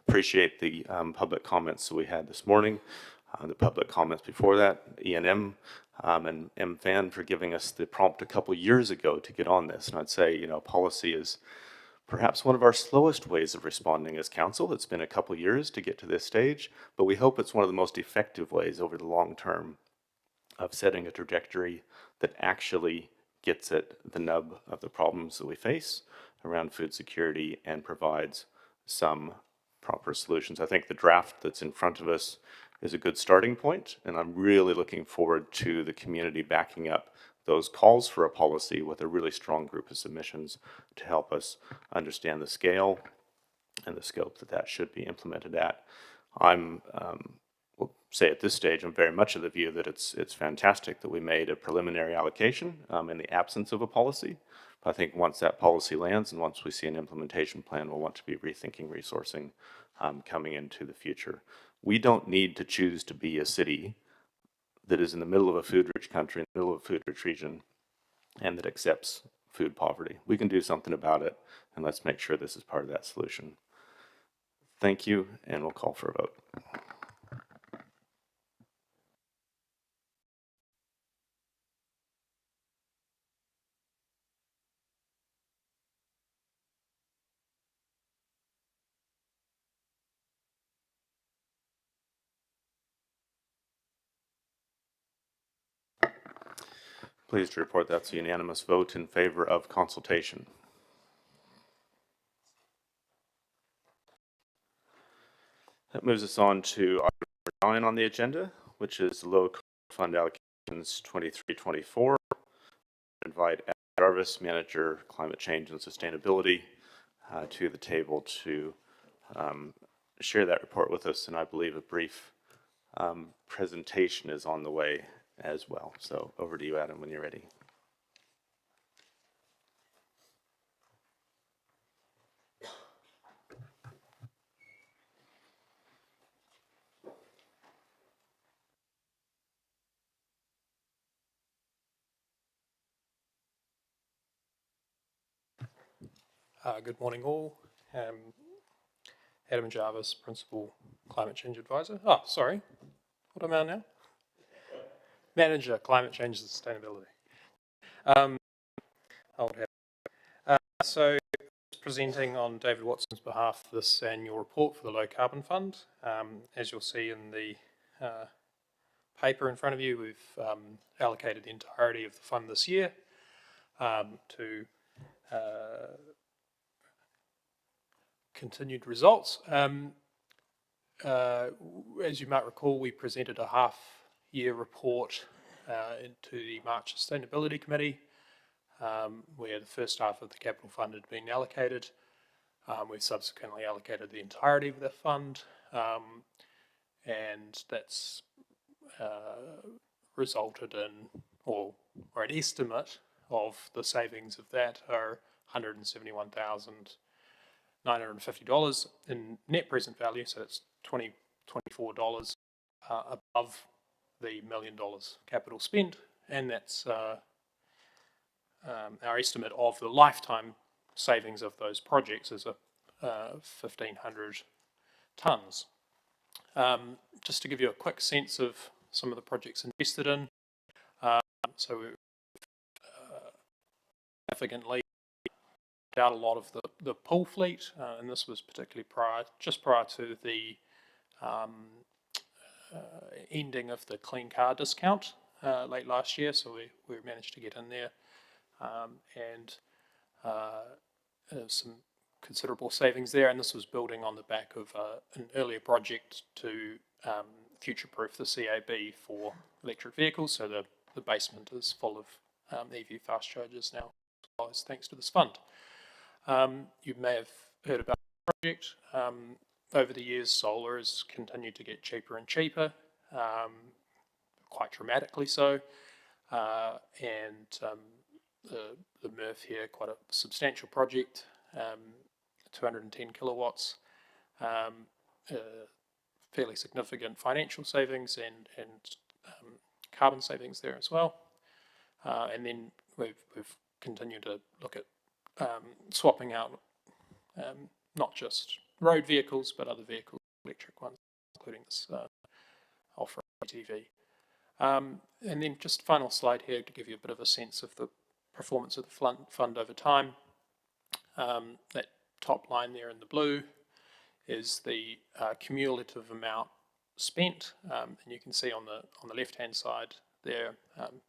Appreciate the public comments that we had this morning, the public comments before that, E&M and MFAN for giving us the prompt a couple years ago to get on this. And I'd say, policy is perhaps one of our slowest ways of responding as council. It's been a couple years to get to this stage, but we hope it's one of the most effective ways over the long term of setting a trajectory that actually gets at the nub of the problems that we face around food security and provides some proper solutions. I think the draft that's in front of us is a good starting point, and I'm really looking forward to the community backing up those calls for a policy with a really strong group of submissions to help us understand the scale and the scope that should be implemented at. Will say at this stage, I'm very much of the view that it's fantastic that we made a preliminary allocation in the absence of a policy. But I think once that policy lands and once we see an implementation plan, we'll want to be rethinking resourcing coming into the future. We don't need to choose to be a city that is in the middle of a food-rich country, in the middle of a food-rich region, and that accepts food poverty. We can do something about it, and let's make sure this is part of that solution. Thank you, and we'll call for a vote. Pleased to report that's a unanimous vote in favor of consultation. That moves us on to item 9 on the agenda, which is the low fund allocations 23-24. Invite Adam Jarvis, Manager, Climate Change and Sustainability, to the table to share that report with us, and I believe a brief presentation is on the way as well. So over to you, Adam, when you're ready. Good morning all. Adam Jarvis, Principal Climate Change Advisor. Oh, sorry. What am I now? Manager, Climate Change and Sustainability. So, presenting on David Watson's behalf this annual report for the Low Carbon Fund. As you'll see in the paper in front of you, we've allocated the entirety of the fund this year to continued results. As you might recall, we presented a half-year report to the March Sustainability Committee, where the first half of the capital fund had been allocated. We've subsequently allocated the entirety of the fund, and that's resulted in, or an estimate of the savings of that are $171,000 $950 in net present value, so it's $24 above the $1 million capital spent, and that's our estimate of the lifetime savings of those projects is 1,500 tonnes. Just to give you a quick sense of some of the projects invested in, so we significantly out a lot of the pool fleet, and this was particularly just prior to the ending of the clean car discount late last year, so we managed to get in there, and some considerable savings there, and this was building on the back of an earlier project to future-proof the CAB for electric vehicles, so the basement is full of EV fast chargers now, thanks to this fund. You may have heard about the project. Over the years, solar has continued to get cheaper and cheaper, quite dramatically so, and the MRF here, quite a substantial project, 210 kilowatts, fairly significant financial savings and carbon savings there as well. And then we've continued to look at swapping out not just road vehicles but other vehicles, electric ones, including this off-road ATV. And then just final slide here to give you a bit of a sense of the performance of the fund over time. That top line there in the blue is the cumulative amount spent, and you can see on the left hand side there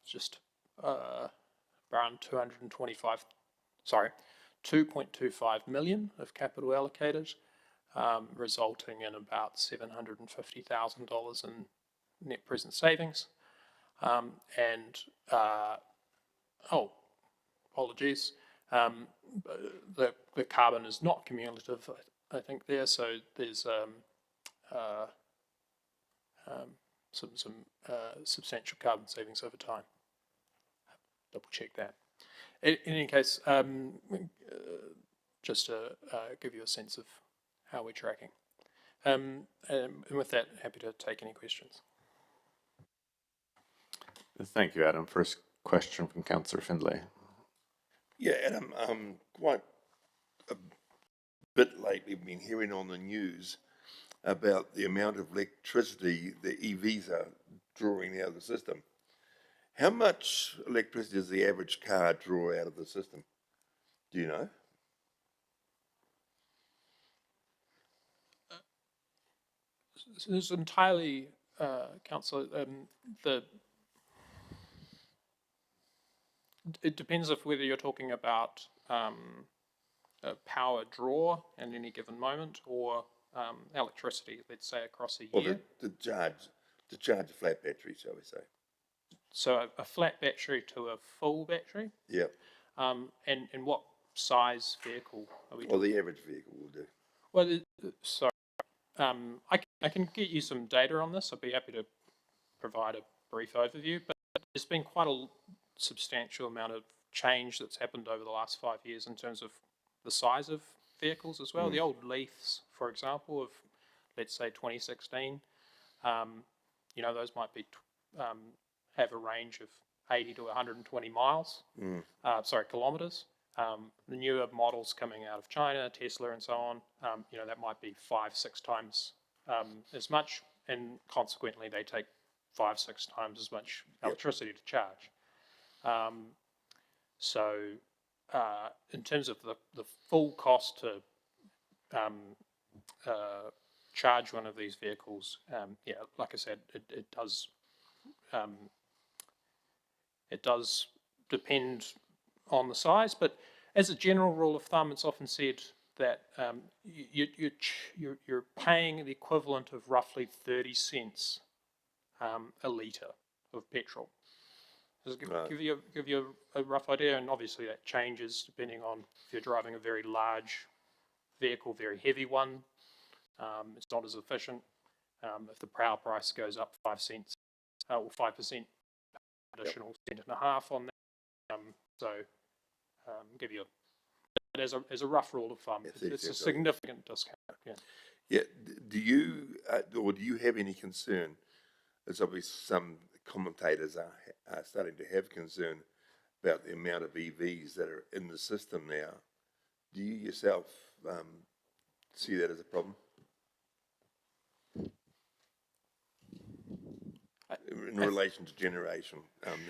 just around 2.25 million of capital allocated, resulting in about $750,000 in net present savings. Apologies. The carbon is not cumulative, I think there. So there's some substantial carbon savings over time. Double check that. In any case, just to give you a sense of how we're tracking. And with that, happy to take any questions. Thank you, Adam. First question from Councillor Findlay. Yeah, Adam, quite a bit lately we've been hearing on the news about the amount of electricity the EVs are drawing out of the system. How much electricity does the average car draw out of the system? Do you know? It's entirely, Councillor, it depends of whether you're talking about a power draw at any given moment or electricity, let's say, across a year. Or to charge a flat battery, shall we say. So a flat battery to a full battery? Yeah. And what size vehicle are we talking? Well, the average vehicle will do. Well, sorry. I can get you some data on this. I'd be happy to provide a brief overview, but there's been quite a substantial amount of change that's happened over the last 5 years in terms of the size of vehicles as well. The old Leafs, for example, of let's say 2016, those might be have a range of 80 to 120 miles, kilometers. The newer models coming out of China, Tesla and so on, that might be 5-6 times as much, and consequently they take 5-6 times as much electricity to charge. So in terms of the full cost to charge one of these vehicles, like I said, it does depend on the size, but as a general rule of thumb, it's often said that you're paying the equivalent of roughly 30 cents a litre of petrol. Just give you a rough idea, and obviously that changes depending on if you're driving a very large vehicle, very heavy one. It's not as efficient. If the power price goes up 5 cents or 5%, additional 1.5 cents on that. Give you as a rough rule of thumb, Yes, it's a yes, significant discount, yeah. Yeah, do you, or do you have any concern? There's obviously some commentators are starting to have concern about the amount of EVs that are in the system now. Do you yourself see that as a problem? In relation to generation,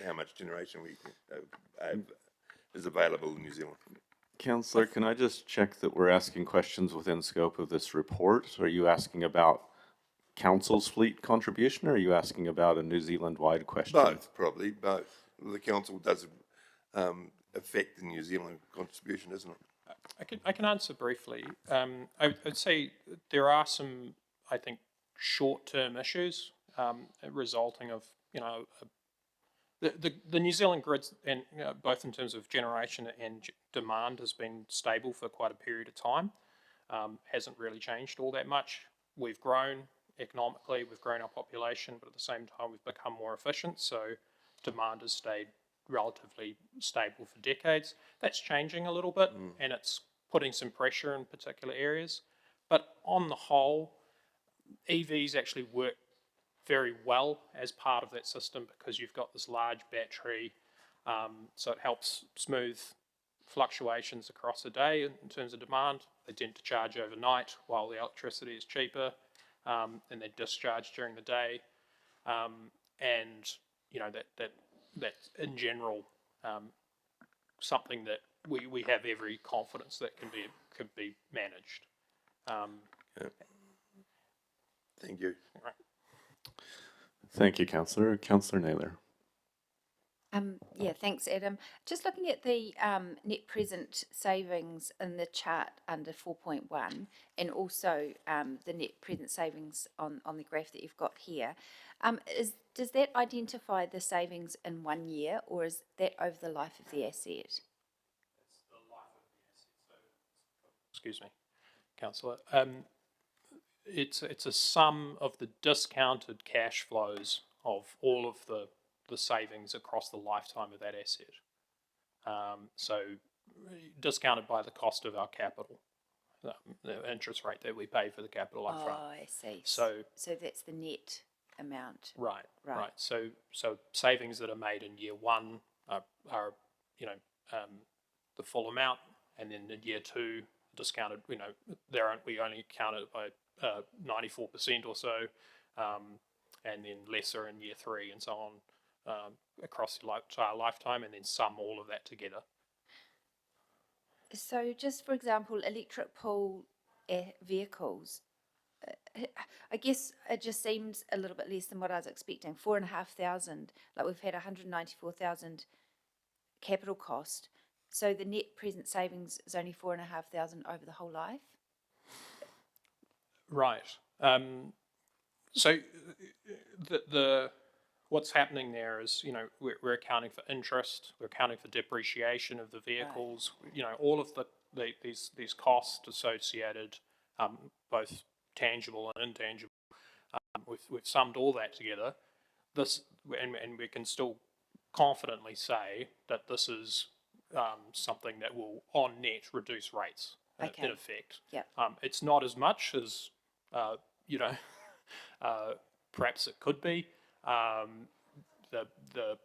how much generation is available in New Zealand? Councillor, can I just check that we're asking questions within scope of this report? Are you asking about council's fleet contribution, or are you asking about a New Zealand-wide question? Both, probably, both. The council does affect the New Zealand contribution, isn't it? I can answer briefly. I'd say there are some, I think, short-term issues resulting of, the New Zealand grid, and both in terms of generation and demand, has been stable for quite a period of time. Hasn't really changed all that much. We've grown economically, we've grown our population, but at the same time we've become more efficient, so demand has stayed relatively stable for decades. That's changing a little bit, and it's putting some pressure in particular areas. But on the whole, EVs actually work very well as part of that system because you've got this large battery, so it helps smooth fluctuations across a day in terms of demand. They tend to charge overnight while the electricity is cheaper, and they discharge during the day, and that's in general something that we have every confidence that could be managed. Yeah. Thank you. Right. Thank you, Councillor. Councillor Naylor. Yeah, thanks, Adam. Just looking at the net present savings in the chart under 4.1, and also the net present savings on the graph that you've got here. Does that identify the savings in 1 year, or is that over the life of the asset? Excuse me, Councillor. It's a sum of the discounted cash flows of all of the savings across the lifetime of that asset. So discounted by the cost of our capital, the interest rate that we pay for the capital upfront. Oh, I see. So that's the net amount. right. So savings that are made in year one are the full amount, and then in year two discounted. We only count it by 94% or so, and then lesser in year three, and so on. Across the entire lifetime, and then sum all of that together. So just for example, electric pool vehicles, I guess it just seems a little bit less than what I was expecting. 4,500, like we've had 194,000 capital cost. So the net present savings is only 4,500 over the whole life? Right. So the what's happening there is, we're accounting for interest, we're accounting for depreciation of the vehicles, all of these costs associated, both tangible and intangible. We've summed all that together. And we can still confidently say that this is something that will, on net, reduce rates in effect. Yep. It's not as much as perhaps it could be. The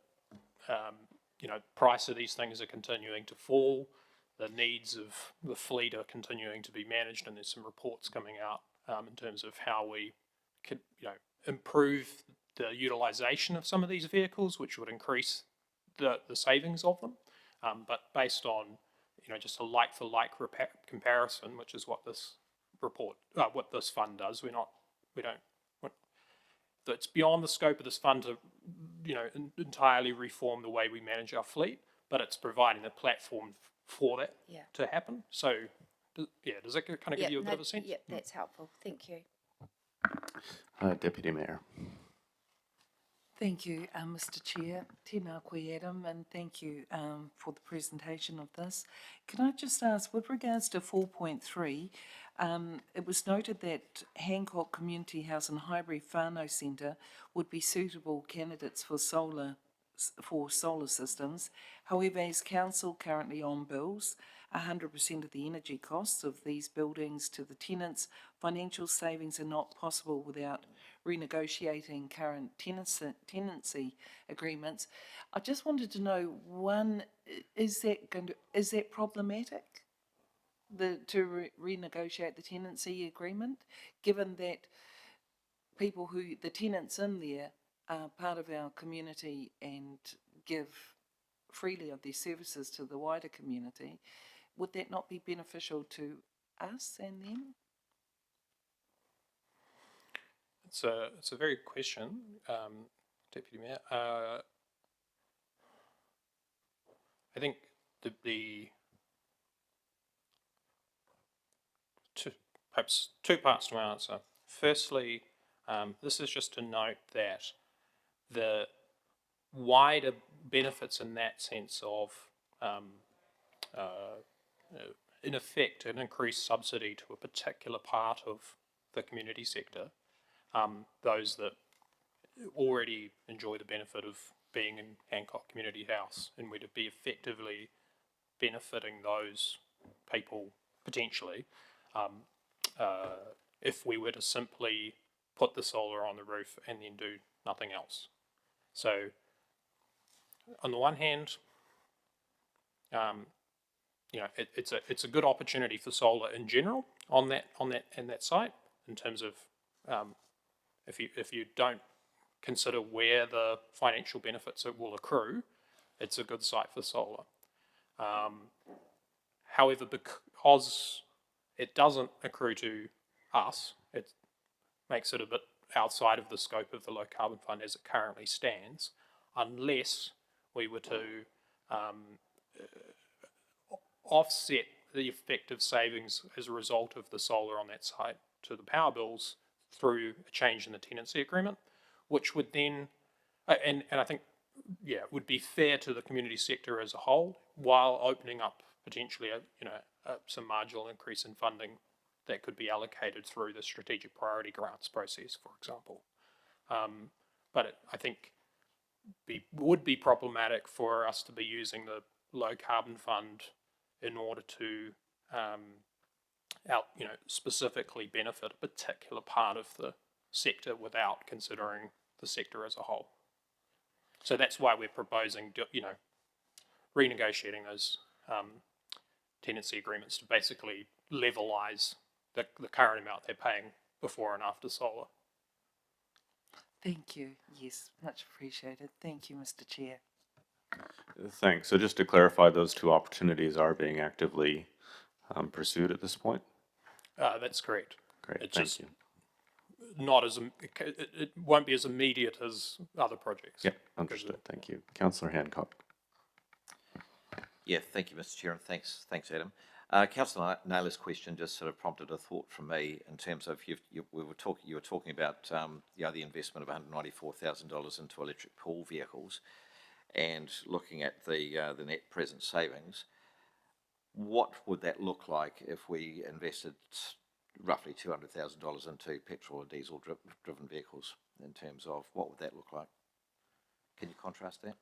price of these things are continuing to fall. The needs of the fleet are continuing to be managed, and there's some reports coming out in terms of how we could, improve the utilization of some of these vehicles, which would increase the savings of them. But based on, just a like-for-like comparison, which is what this report, what this fund does, it's beyond the scope of this fund to, entirely reform the way we manage our fleet, but it's providing the platform for that to happen. So, does that kind of give you a bit of a sense? Yep, that's helpful. Thank you. Deputy Mayor. Thank you, Mr. Chair. Tēnā koe, Adam, and thank you for the presentation of this. Can I just ask, with regards to 4.3, it was noted that Hancock Community House and Highbury Whānau Centre would be suitable candidates for solar for solar systems. However, as council currently on bills 100% of the energy costs of these buildings to the tenants, financial savings are not possible without renegotiating current tenancy agreements. I just wanted to know, one, is that problematic? To renegotiate the tenancy agreement, given that the tenants in there are part of our community and give freely of their services to the wider community, would that not be beneficial to us and them? It's a very good question, Deputy Mayor. I think perhaps two parts to my answer. Firstly, this is just to note that the wider benefits in that sense of, in effect, an increased subsidy to a particular part of the community sector, those that already enjoy the benefit of being in Hancock Community House, and we'd be effectively benefiting those people potentially if we were to simply put the solar on the roof and then do nothing else. So on the one hand, it's a good opportunity for solar in general on that site, in terms of if you don't consider where the financial benefits will accrue, it's a good site for solar. However, because it doesn't accrue to us, it makes it a bit outside of the scope of the low carbon fund as it currently stands, unless we were to offset the effective savings as a result of the solar on that site to the power bills through a change in the tenancy agreement, which would then, and I think, it would be fair to the community sector as a whole, while opening up potentially some marginal increase in funding that could be allocated through the strategic priority grants process, for example. But I think would be problematic for us to be using the low carbon fund in order to specifically benefit a particular part of the sector without considering the sector as a whole. So that's why we're proposing, renegotiating those tenancy agreements to basically levelise the current amount they're paying before and after solar. Thank you. Yes, much appreciated. Thank you, Mr. Chair. Thanks. So just to clarify, those two opportunities are being actively pursued at this point? That's correct. Great, thank you. Not as it won't be as immediate as other projects. Yeah, understood. Thank you. Councillor Hancock. Yeah, thank you, Mr. Chair, and thanks, Adam. Councillor Naylor's question just sort of prompted a thought from me in terms of you were talking about the investment of $194,000 into electric pool vehicles, and looking at the net present savings. What would that look like if we invested roughly $200,000 into petrol or diesel driven vehicles, in terms of what would that look like? Can you contrast that?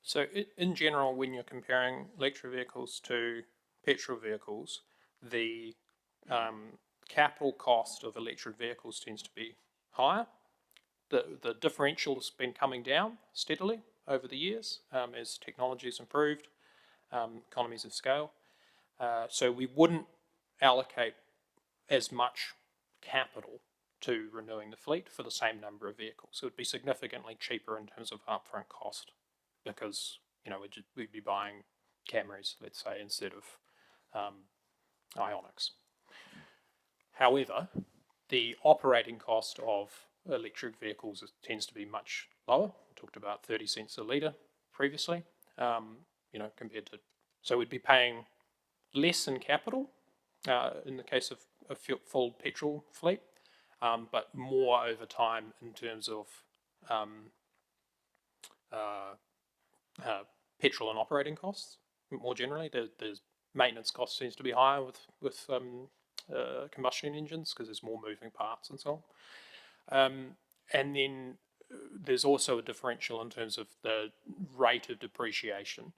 So in general, when you're comparing electric vehicles to petrol vehicles, the capital cost of electric vehicles tends to be higher. The differential has been coming down steadily over the years as technology has improved, economies of scale. So we wouldn't allocate as much capital to renewing the fleet for the same number of vehicles. So it would be significantly cheaper in terms of upfront cost, because we'd be buying Camrys, let's say, instead of Ioniqs. However, the operating cost of electric vehicles tends to be much lower. We talked about 30 cents a litre previously, compared to, so we'd be paying less in capital in the case of a full petrol fleet, but more over time in terms of petrol and operating costs. More generally, there's maintenance costs seems to be higher with combustion engines, because there's more moving parts and so And then there's also a differential in terms of the rate of depreciation.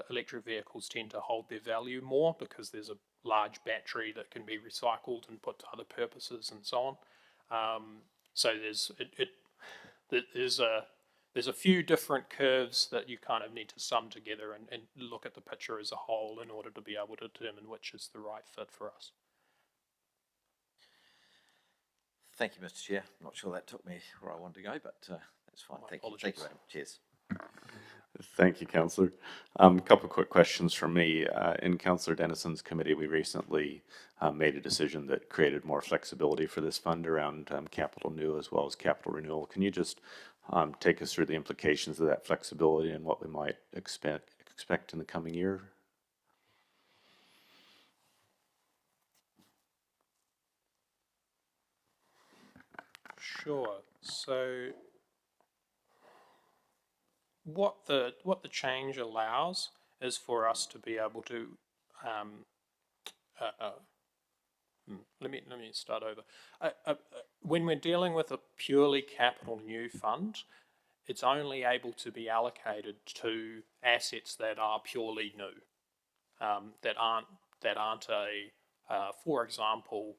Electric vehicles tend to hold their value more because there's a large battery that can be recycled and put to other purposes and so on. So there's a few different curves that you kind of need to sum together and look at the picture as a whole in order to be able to determine which is the right fit for us. Thank you, Mr. Chair. I'm not sure that took me where I wanted to go, but that's fine. My Thank you. apologies. Thank you, Adam. Cheers. Thank you, Councillor. A couple of quick questions from me. In Councillor Dennison's committee, we recently made a decision that created more flexibility for this fund around capital new as well as capital renewal. Can you just take us through the implications of that flexibility and what we might expect in the coming year? Sure. So what the change allows is for us to be able to let me start over. When we're dealing with a purely capital new fund, it's only able to be allocated to assets that are purely new, that aren't a for example,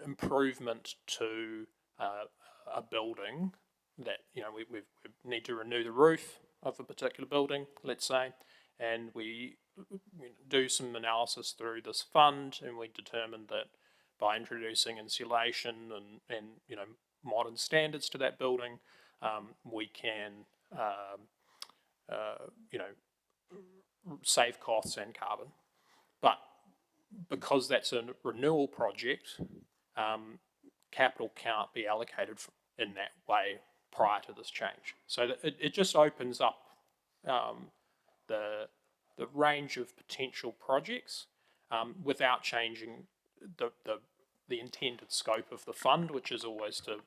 improvement to a building that, you know, we need to renew the roof of a particular building, let's say, and we do some analysis through this fund, and we determined that by introducing insulation and you know, modern standards to that building, we can you know, save costs and carbon. But because that's a renewal project, capital can't be allocated in that way prior to this change. So that it just opens up the range of potential projects without changing the intended scope of the fund, which is always to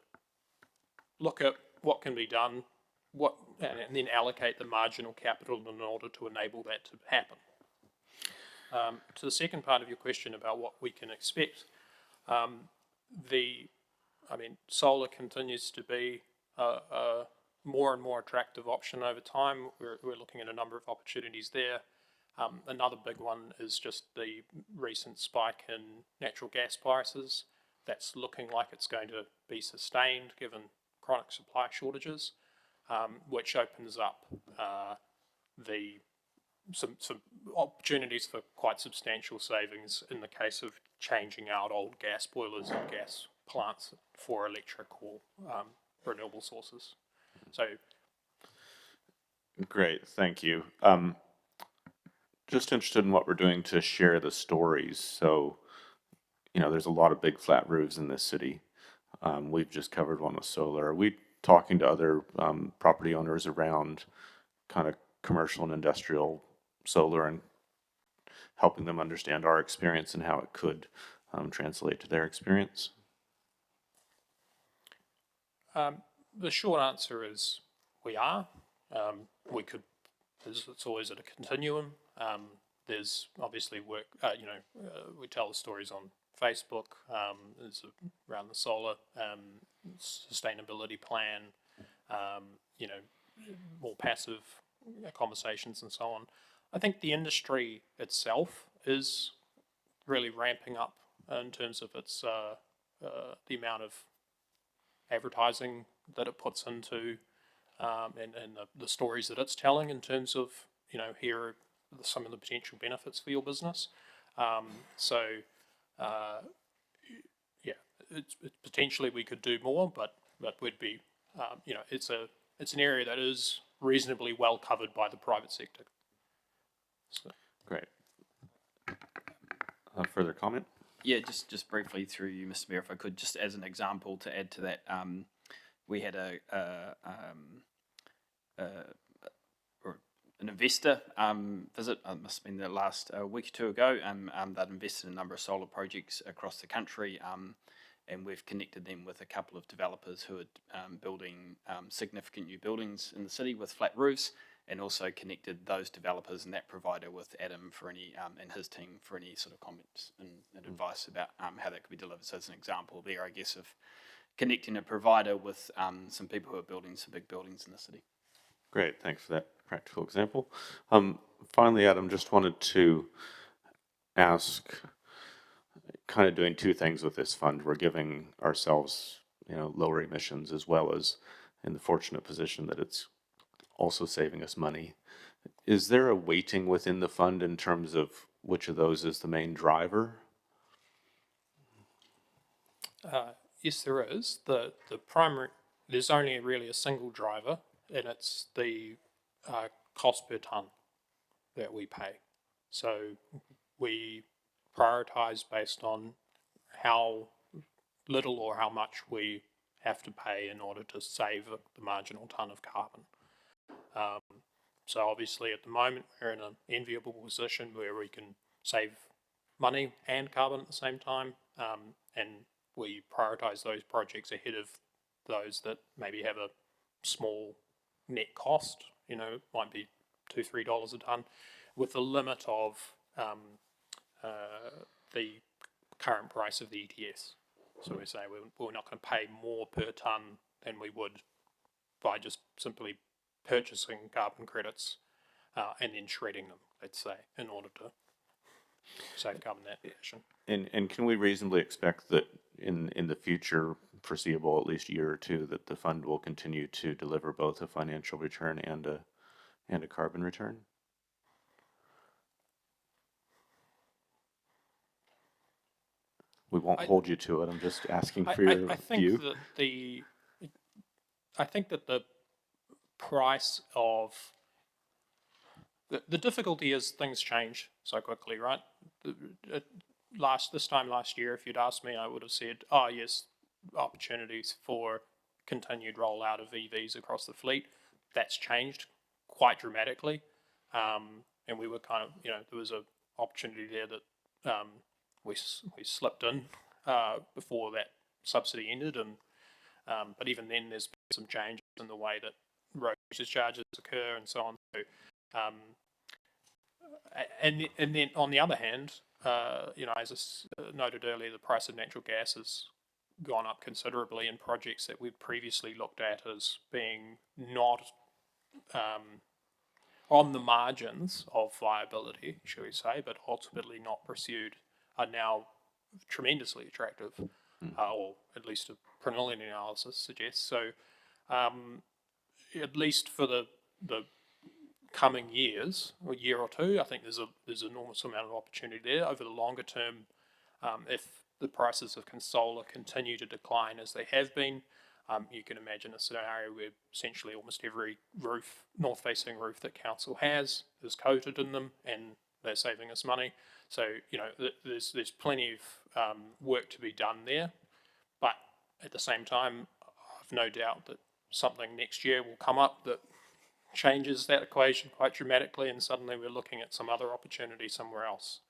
look at what can be done, and then allocate the marginal capital in order to enable that to happen. To the second part of your question about what we can expect, solar continues to be a more and more attractive option over time. We're looking at a number of opportunities there. Another big one is just the recent spike in natural gas prices. That's looking like it's going to be sustained given chronic supply shortages, which opens up some opportunities for quite substantial savings in the case of changing out old gas boilers and gas plants for electric or renewable sources. So, great, thank you. Just interested in what we're doing to share the stories. So, you know, there's a lot of big flat roofs in this city. We've just covered one with solar. Are we talking to other property owners around kind of commercial and industrial solar and helping them understand our experience and how it could translate to their experience? The short answer is we are. We could. It's always at a continuum. There's obviously work. We tell the stories on Facebook. There's around the solar sustainability plan. More passive conversations and so on. I think the industry itself is really ramping up in terms of its the amount of advertising that it puts into and the stories that it's telling in terms of, you know, here are some of the potential benefits for your business. It's potentially we could do more, but we'd be, it's an area that is reasonably well covered by the private sector. So. Great. Further comment? Yeah, just briefly through you, Mr. Mayor, if I could, just as an example to add to that, we had an investor visit. It must have been the last week or two ago. They'd invested in a number of solar projects across the country, and we've connected them with a couple of developers who are building significant new buildings in the city with flat roofs. and also connected those developers and that provider with Adam for any and his team for any sort of comments and advice about how that could be delivered. So as an example there, I guess, of connecting a provider with some people who are building some big buildings in the city. Great, thanks for that practical example. Finally, Adam, just wanted to ask, kind of doing two things with this fund. We're giving ourselves, lower emissions, as well as in the fortunate position that it's also saving us money. Is there a weighting within the fund in terms of which of those is the main driver? Yes, there is. The primary, there's only really a single driver, and it's the cost per tonne that we pay. So we prioritise based on how little or how much we have to pay in order to save the marginal tonne of carbon. So obviously at the moment we're in an enviable position where we can save money and carbon at the same time, and we prioritise those projects ahead of those that maybe have a small net cost, might be $2-3 a tonne, with the limit of the current price of the ETS. So we say we're not going to pay more per tonne than we would by just simply purchasing carbon credits and then shredding them, let's say, in order to save carbon that emission. And can we reasonably expect that in the future, foreseeable at least year or two, that the fund will continue to deliver both a financial return and a carbon return? We won't hold you to it. I'm just asking for your view. I think that the price of the difficulty is things change so quickly, right? This time last year, if you'd asked me, I would have said, oh yes, opportunities for continued rollout of EVs across the fleet. That's changed quite dramatically, and we were kind of, there was an opportunity there that we slipped in before that subsidy ended, and but even then there's been some changes in the way that road usage charges occur and so on. So, and then on the other hand, as I noted earlier, the price of natural gas has gone up considerably in projects that we'd previously looked at as being not on the margins of viability, shall we say, but ultimately not pursued, are now tremendously attractive, or at least a preliminary analysis suggests. So at least for the coming years, or year or two, I think there's an enormous amount of opportunity there. Over the longer term, if the prices of solar continue to decline as they have been, you can imagine a scenario where essentially almost every north-facing roof that council has is coated in them, and they're saving us money. So, there's plenty of work to be done there, but at the same time, I've no doubt that something next year will come up that changes that equation quite dramatically, and suddenly we're looking at some other opportunity somewhere else.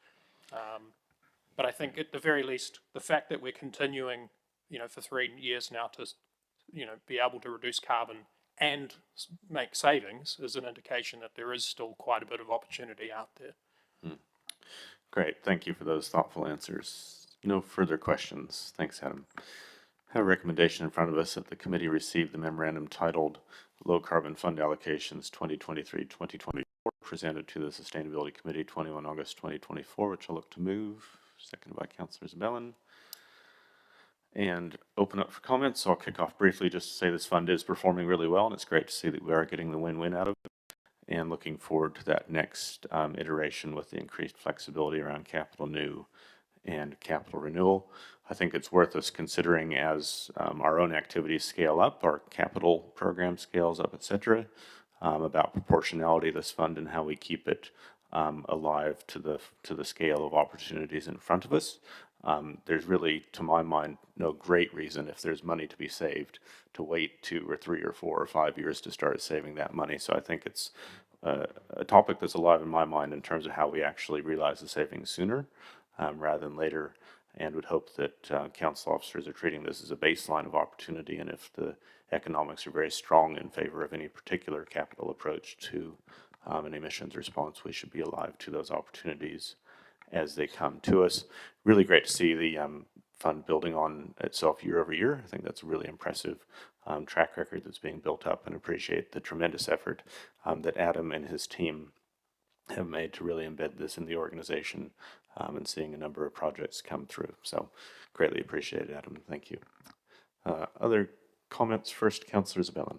But I think at the very least, the fact that we're continuing, for 3 years now to, be able to reduce carbon and make savings is an indication that there is still quite a bit of opportunity out there. Great, thank you for those thoughtful answers. No further questions. Thanks, Adam. I have a recommendation in front of us that the committee receive the memorandum titled Low Carbon Fund Allocations 2023-2024, presented to the Sustainability Committee 21 August 2024, which I'll look to move, seconded by Councillor Zabellin. And open up for comments. So I'll kick off briefly just to say this fund is performing really well, and it's great to see that we are getting the win-win out of it, and looking forward to that next iteration with the increased flexibility around capital new and capital renewal. I think it's worth us considering as our own activities scale up, our capital program scales up, etc., about proportionality of this fund and how we keep it alive to the scale of opportunities in front of us. There's really, to my mind, no great reason, if there's money to be saved, to wait 2 or 3 or 4 or 5 years to start saving that money. So I think it's a topic that's alive in my mind in terms of how we actually realize the savings sooner rather than later. and would hope that council officers are treating this as a baseline of opportunity, and if the economics are very strong in favor of any particular capital approach to an emissions response, we should be alive to those opportunities as they come to us. Really great to see the fund building on itself year over year. I think that's a really impressive track record that's being built up, and appreciate the tremendous effort that Adam and his team have made to really embed this in the organization, and seeing a number of projects come through. So greatly appreciate it, Adam. Thank you. Other comments? First, Councillor Zabellin.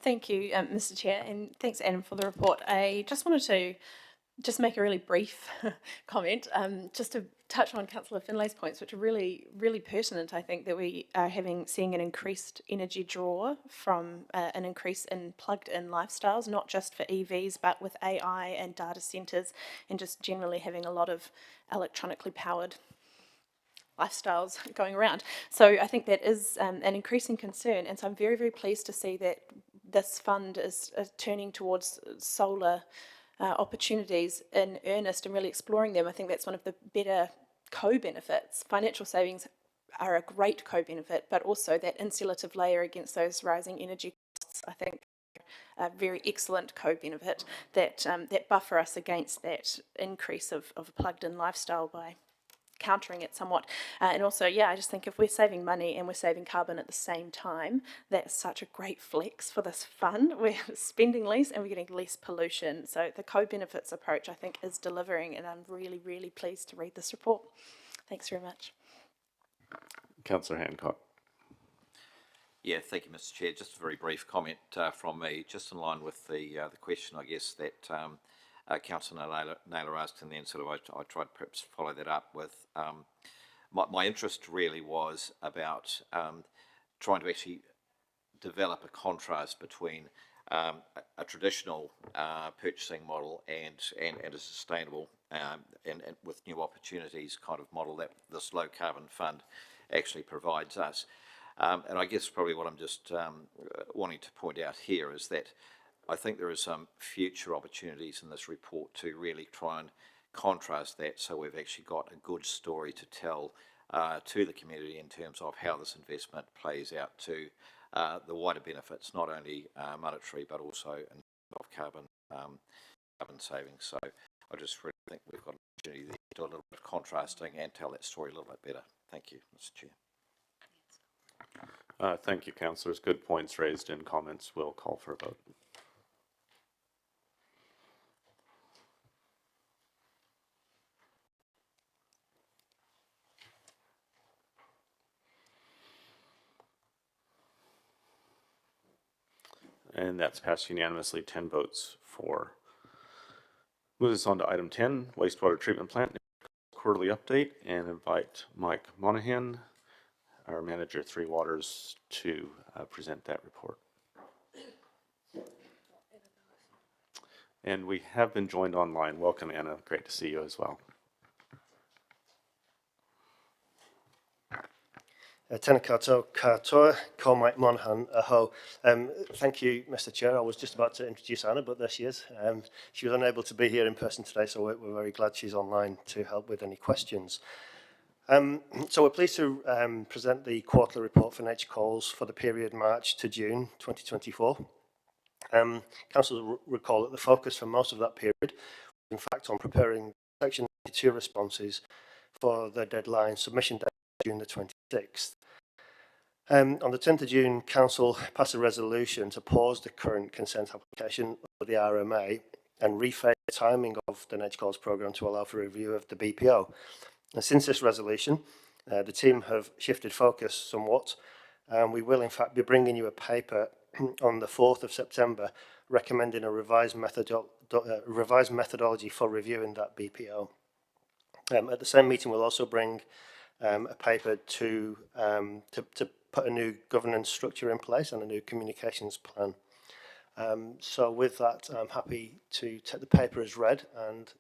Thank you, Mr. Chair, and thanks, Adam, for the report. I just wanted to make a really brief comment, just to touch on Councillor Finlay's points, which are really, really pertinent. I think that we are seeing an increased energy draw from an increase in plugged-in lifestyles, not just for EVs, but with AI and data centres, and just generally having a lot of electronically powered lifestyles going around. So I think that is an increasing concern, and so I'm very, very pleased to see that this fund is turning towards solar opportunities in earnest and really exploring them. I think that's one of the better co-benefits. Financial savings are a great co-benefit, but also that insulative layer against those rising energy costs, I think, a very excellent co-benefit that buffer us against that increase of a plugged-in lifestyle by countering it somewhat. And also, yeah, I just think if we're saving money and we're saving carbon at the same time, that's such a great flex for this fund. We're spending less and we're getting less pollution. So the co-benefits approach, I think, is delivering, and I'm really, really pleased to read this report. Thanks very much. Councillor Hancock. Yeah, thank you, Mr. Chair. Just a very brief comment from me, just in line with the question, I guess, that Councillor Naylor asked, and then sort of I tried perhaps to follow that up with my interest really was about trying to actually develop a contrast between a traditional purchasing model and a sustainable and with new opportunities kind of model that this low carbon fund actually provides us. And I guess probably what I'm just wanting to point out here is that I think there are some future opportunities in this report to really try and contrast that, so we've actually got a good story to tell to the community in terms of how this investment plays out to the wider benefits, not only monetary but also in terms of carbon savings. So I just really think we've got an opportunity there to do a little bit of contrasting and tell that story a little bit better. Thank you, Mr. Chair. Thank you, councillors. Good points raised in comments. We'll call for a vote. And that's passed unanimously, 10 votes for. Move us on to item 10, wastewater treatment plant quarterly update, and invite Mike Monahan, our manager, Three Waters, to present that report. And we have been joined online. Welcome, Anna. Great to see you as well. Tēnā koutou katoa, ko Mike Monahan, aho. Thank you, Mr. Chair. I was just about to introduce Anna, but there she is. She was unable to be here in person today, so we're very glad she's online to help with any questions. So we're pleased to present the quarterly report for Nature Calls for the period March to June 2024. Council will recall that the focus for most of that period was in fact on preparing Section 92 responses for the deadline submission date June the 26th. On the 10th of June, Council passed a resolution to pause the current consent application of the RMA and rephase the timing of the Nature Calls programme to allow for review of the BPO. And since this resolution, the team have shifted focus somewhat, and we will in fact be bringing you a paper on the 4th of September recommending a revised methodology for reviewing that BPO. At the same meeting, we'll also bring a paper to put a new governance structure in place and a new communications plan. So with that, I'm happy to take the paper as read and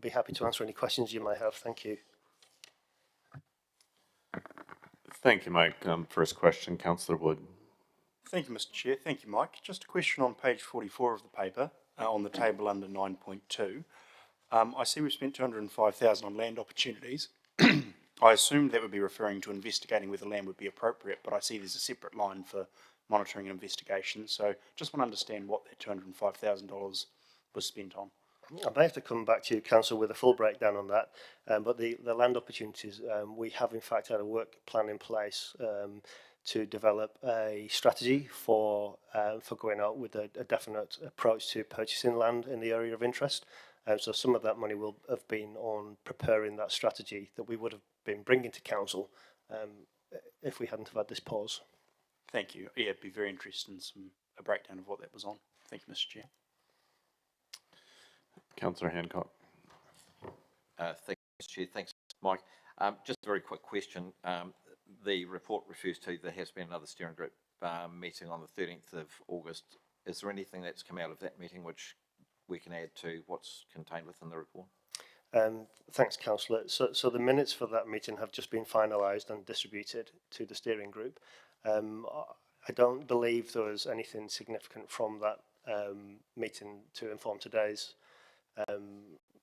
be happy to answer any questions you may have. Thank you. Thank you, Mike. First question, Councillor Wood. Thank you, Mr. Chair. Thank you, Mike. Just a question on page 44 of the paper, on the table under 9.2. I see we've spent 205,000 on land opportunities. I assumed that would be referring to investigating whether land would be appropriate, but I see there's a separate line for monitoring and investigation. So just want to understand what that $205,000 was spent on. I may have to come back to you, Council, with a full breakdown on that. But the land opportunities, we have in fact had a work plan in place to develop a strategy for going out with a definite approach to purchasing land in the area of interest. So some of that money will have been on preparing that strategy that we would have been bringing to council if we hadn't have had this pause. Thank you. Yeah, it'd be very interesting in a breakdown of what that was on. Thank you, Mr. Chair. Councillor Hancock. Thank you, Mr. Chair. Thanks, Mike. Just a very quick question. The report refers to there has been another steering group meeting on the 13th of August. Is there anything that's come out of that meeting which we can add to what's contained within the report? Thanks, Councillor. So the minutes for that meeting have just been finalised and distributed to the steering group. I don't believe there was anything significant from that meeting to inform today's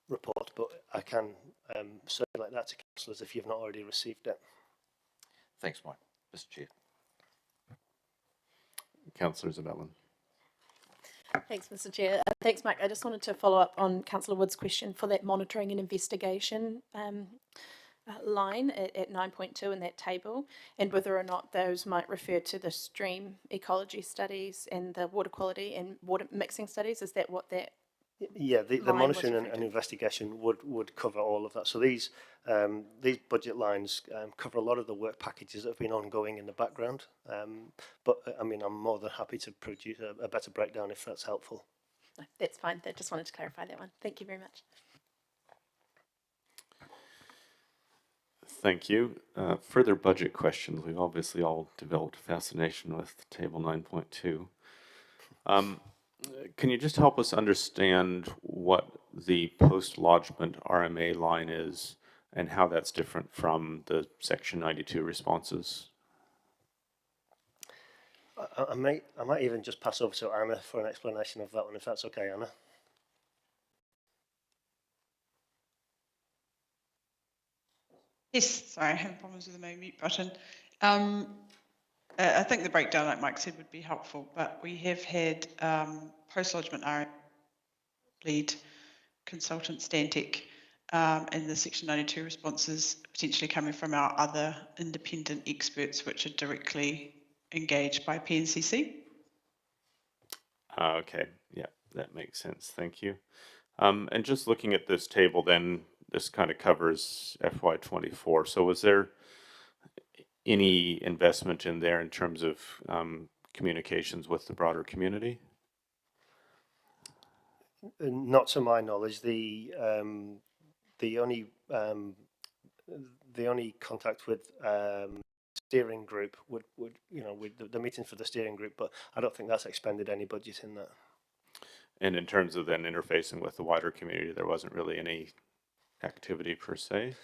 report, but I can circulate that to councillors if you've not already received it. Thanks, Mike. Mr. Chair. Councillor Zabellan. Thanks, Mr. Chair. Thanks, Mike. I just wanted to follow up on Councillor Wood's question for that monitoring and investigation line at 9.2 in that table, and whether or not those might refer to the stream ecology studies and the water quality and water mixing studies. Is that what that? Yeah, the monitoring and investigation would cover all of that. So these budget lines cover a lot of the work packages that have been ongoing in the background. But I mean, I'm more than happy to produce a better breakdown if that's helpful. No, that's fine. I just wanted to clarify that one. Thank you very much. Thank you. Further budget questions. We've obviously all developed fascination with Table 9.2. Can you just help us understand what the post-lodgement RMA line is and how that's different from the Section 92 responses? I might even just pass over to Anna for an explanation of that one, if that's okay, Anna. Yes, sorry, I have problems with my mute button. I think the breakdown, like Mike said, would be helpful, but we have had post-lodgement lead consultant Stantec and the Section 92 responses potentially coming from our other independent experts, which are directly engaged by PNCC. Okay, yeah, that makes sense. Thank you. And just looking at this table, then this kind of covers FY24. So was there any investment in there in terms of communications with the broader community? Not to my knowledge. The only contact with steering group would with the meeting for the steering group, but I don't think that's expended any budget in that. And in terms of then interfacing with the wider community, there wasn't really any activity per se?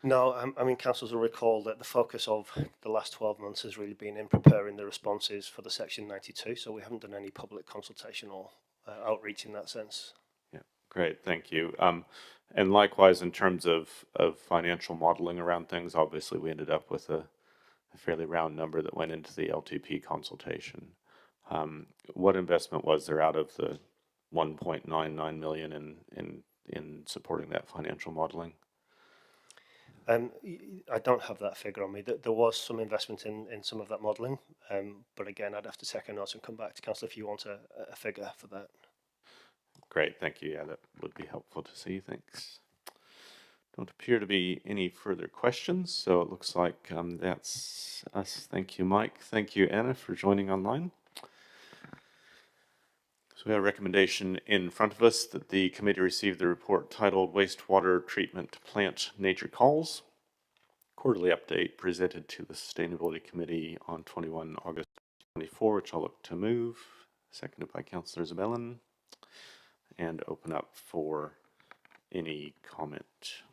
No, I mean, councils will recall that the focus of the last 12 months has really been in preparing the responses for the Section 92, so we haven't done any public consultation or outreach in that sense. Yeah, great, thank you. And likewise, in terms of financial modeling around things, obviously we ended up with a fairly round number that went into the LTP consultation. What investment was there out of the 1.99 million in supporting that financial modeling? I don't have that figure on me. There was some investment in some of that modelling, but again, I'd have to take a note and come back to council if you want a figure for that. Great, thank you. Yeah, that would be helpful to see. Thanks. Don't appear to be any further questions, so it looks like that's us. Thank you, Mike. Thank you, Anna, for joining online. So we have a recommendation in front of us that the committee receive the report titled Wastewater Treatment Plant Nature Calls, quarterly update presented to the Sustainability Committee on 21 August 24, which I'll look to move, seconded by Councillor Zabellan, and open up for any comment.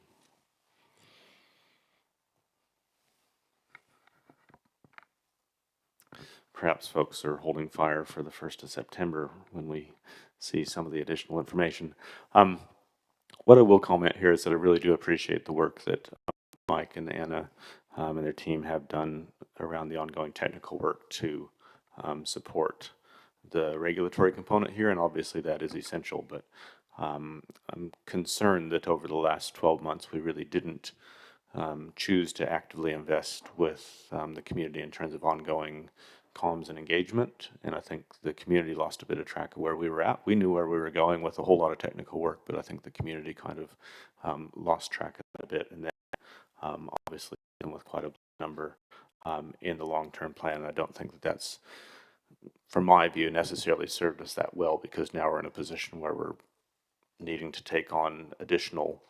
Perhaps folks are holding fire for the 1st of September when we see some of the additional information. What I will comment here is that I really do appreciate the work that Mike and Anna and their team have done around the ongoing technical work to support the regulatory component here, and obviously that is essential, but I'm concerned that over the last 12 months we really didn't choose to actively invest with the community in terms of ongoing comms and engagement, and I think the community lost a bit of track of where we were at. We knew where we were going with a whole lot of technical work, but I think the community kind of lost track of it a bit, and then obviously with quite a number in the long-term plan. I don't think that that's, from my view, necessarily served us that well, because now we're in a position where we're needing to take on additional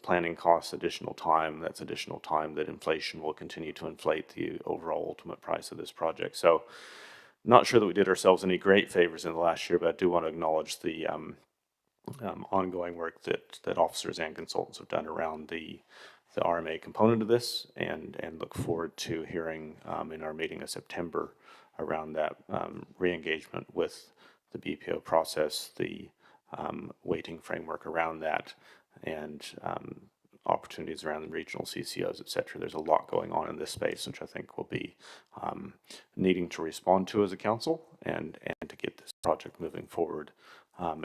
planning costs, additional time. That's additional time that inflation will continue to inflate the overall ultimate price of this project. So not sure that we did ourselves any great favors in the last year, but I do want to acknowledge the ongoing work that officers and consultants have done around the RMA component of this, and look forward to hearing in our meeting in September around that re-engagement with the BPO process, the weighting framework around that, and opportunities around the regional CCOs, et cetera. There's a lot going on in this space, which I think we'll be needing to respond to as a council, and to get this project moving forward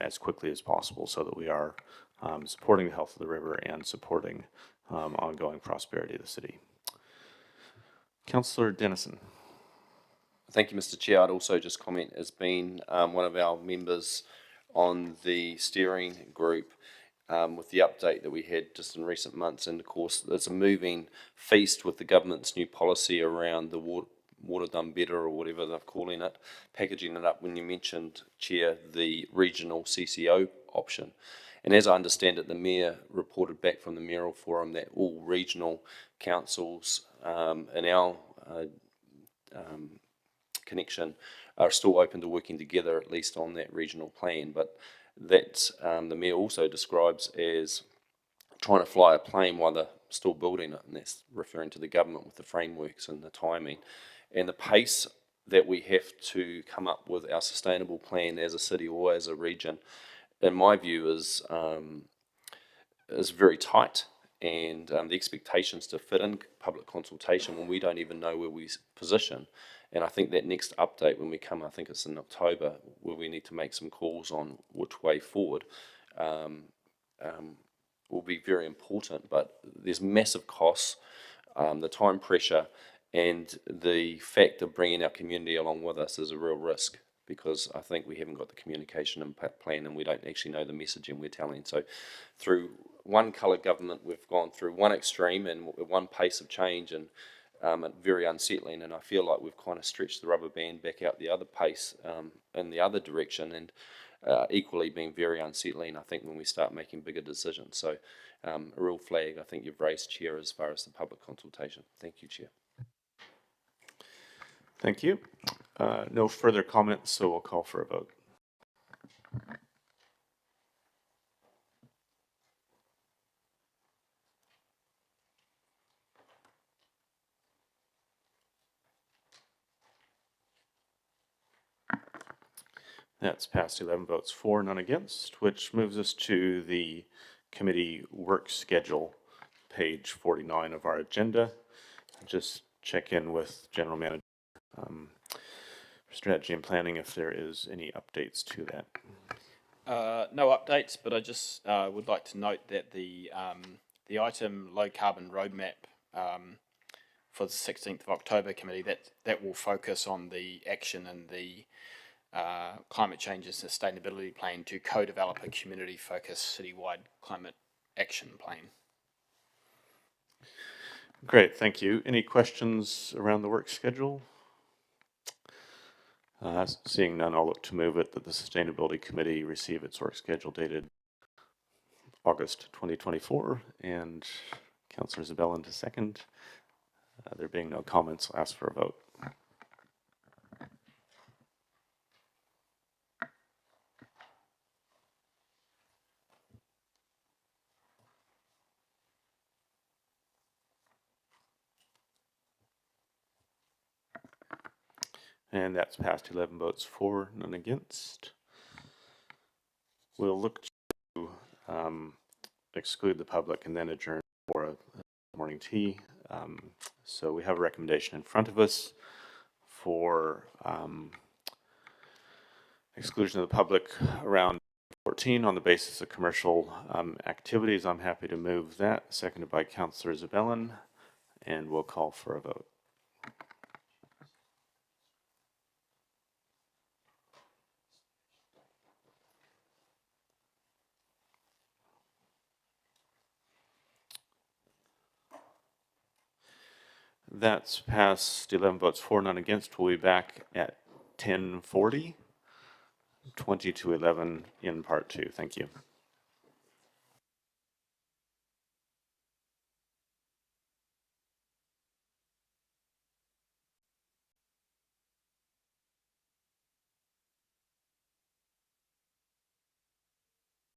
as quickly as possible, so that we are supporting the health of the river and supporting ongoing prosperity of the city. Councillor Dennison. Thank you, Mr. Chair. I'd also just comment as being one of our members on the steering group with the update that we had just in recent months. And of course, there's a moving feast with the government's new policy around the water done better, or whatever they're calling it, packaging it up when you mentioned, Chair, the regional CCO option. And as I understand it, the Mayor reported back from the Mayoral Forum that all regional councils in our connection are still open to working together, at least on that regional plan. But that the Mayor also describes as trying to fly a plane while they're still building it, and that's referring to the government with the frameworks and the timing. And the pace that we have to come up with our sustainable plan as a city or as a region, in my view, is very tight, and the expectations to fit in public consultation when we don't even know where we position. And I think that next update when we come, I think it's in October, where we need to make some calls on which way forward, will be very important. But there's massive costs, the time pressure, and the fact of bringing our community along with us is a real risk, because I think we haven't got the communication and plan, and we don't actually know the messaging we're telling. So through one colour government, we've gone through one extreme and one pace of change, and very unsettling, and I feel like we've kind of stretched the rubber band back out the other pace in the other direction, and equally being very unsettling, I think, when we start making bigger decisions. So a real flag I think you've raised, Chair, as far as the public consultation. Thank you, Chair. Thank you. No further comments, so we'll call for a vote. That's passed 11 votes for, none against, which moves us to the committee work schedule, page 49 of our agenda. Just check in with General Manager for Strategy and Planning if there is any updates to that. No updates, but I just would like to note that the item low carbon roadmap for the 16th of October committee, that will focus on the action and the climate change and sustainability plan to co-develop a community-focused citywide climate action plan. Great, thank you. Any questions around the work schedule? Seeing none, I'll look to move it that the Sustainability Committee receive its work schedule dated August 2024, and Councillor Isabella to second. There being no comments, I'll ask for a vote. And that's passed 11 votes for, none against. We'll look to exclude the public, and then adjourn for a morning tea. So we have a recommendation in front of us for exclusion of the public around 14 on the basis of commercial activities. I'm happy to move that, seconded by Councillor Zabellin, and we'll call for a vote. That's passed, 11 votes for, none against. We'll be back at 10:40, 20 to 11 in part 2. Thank you.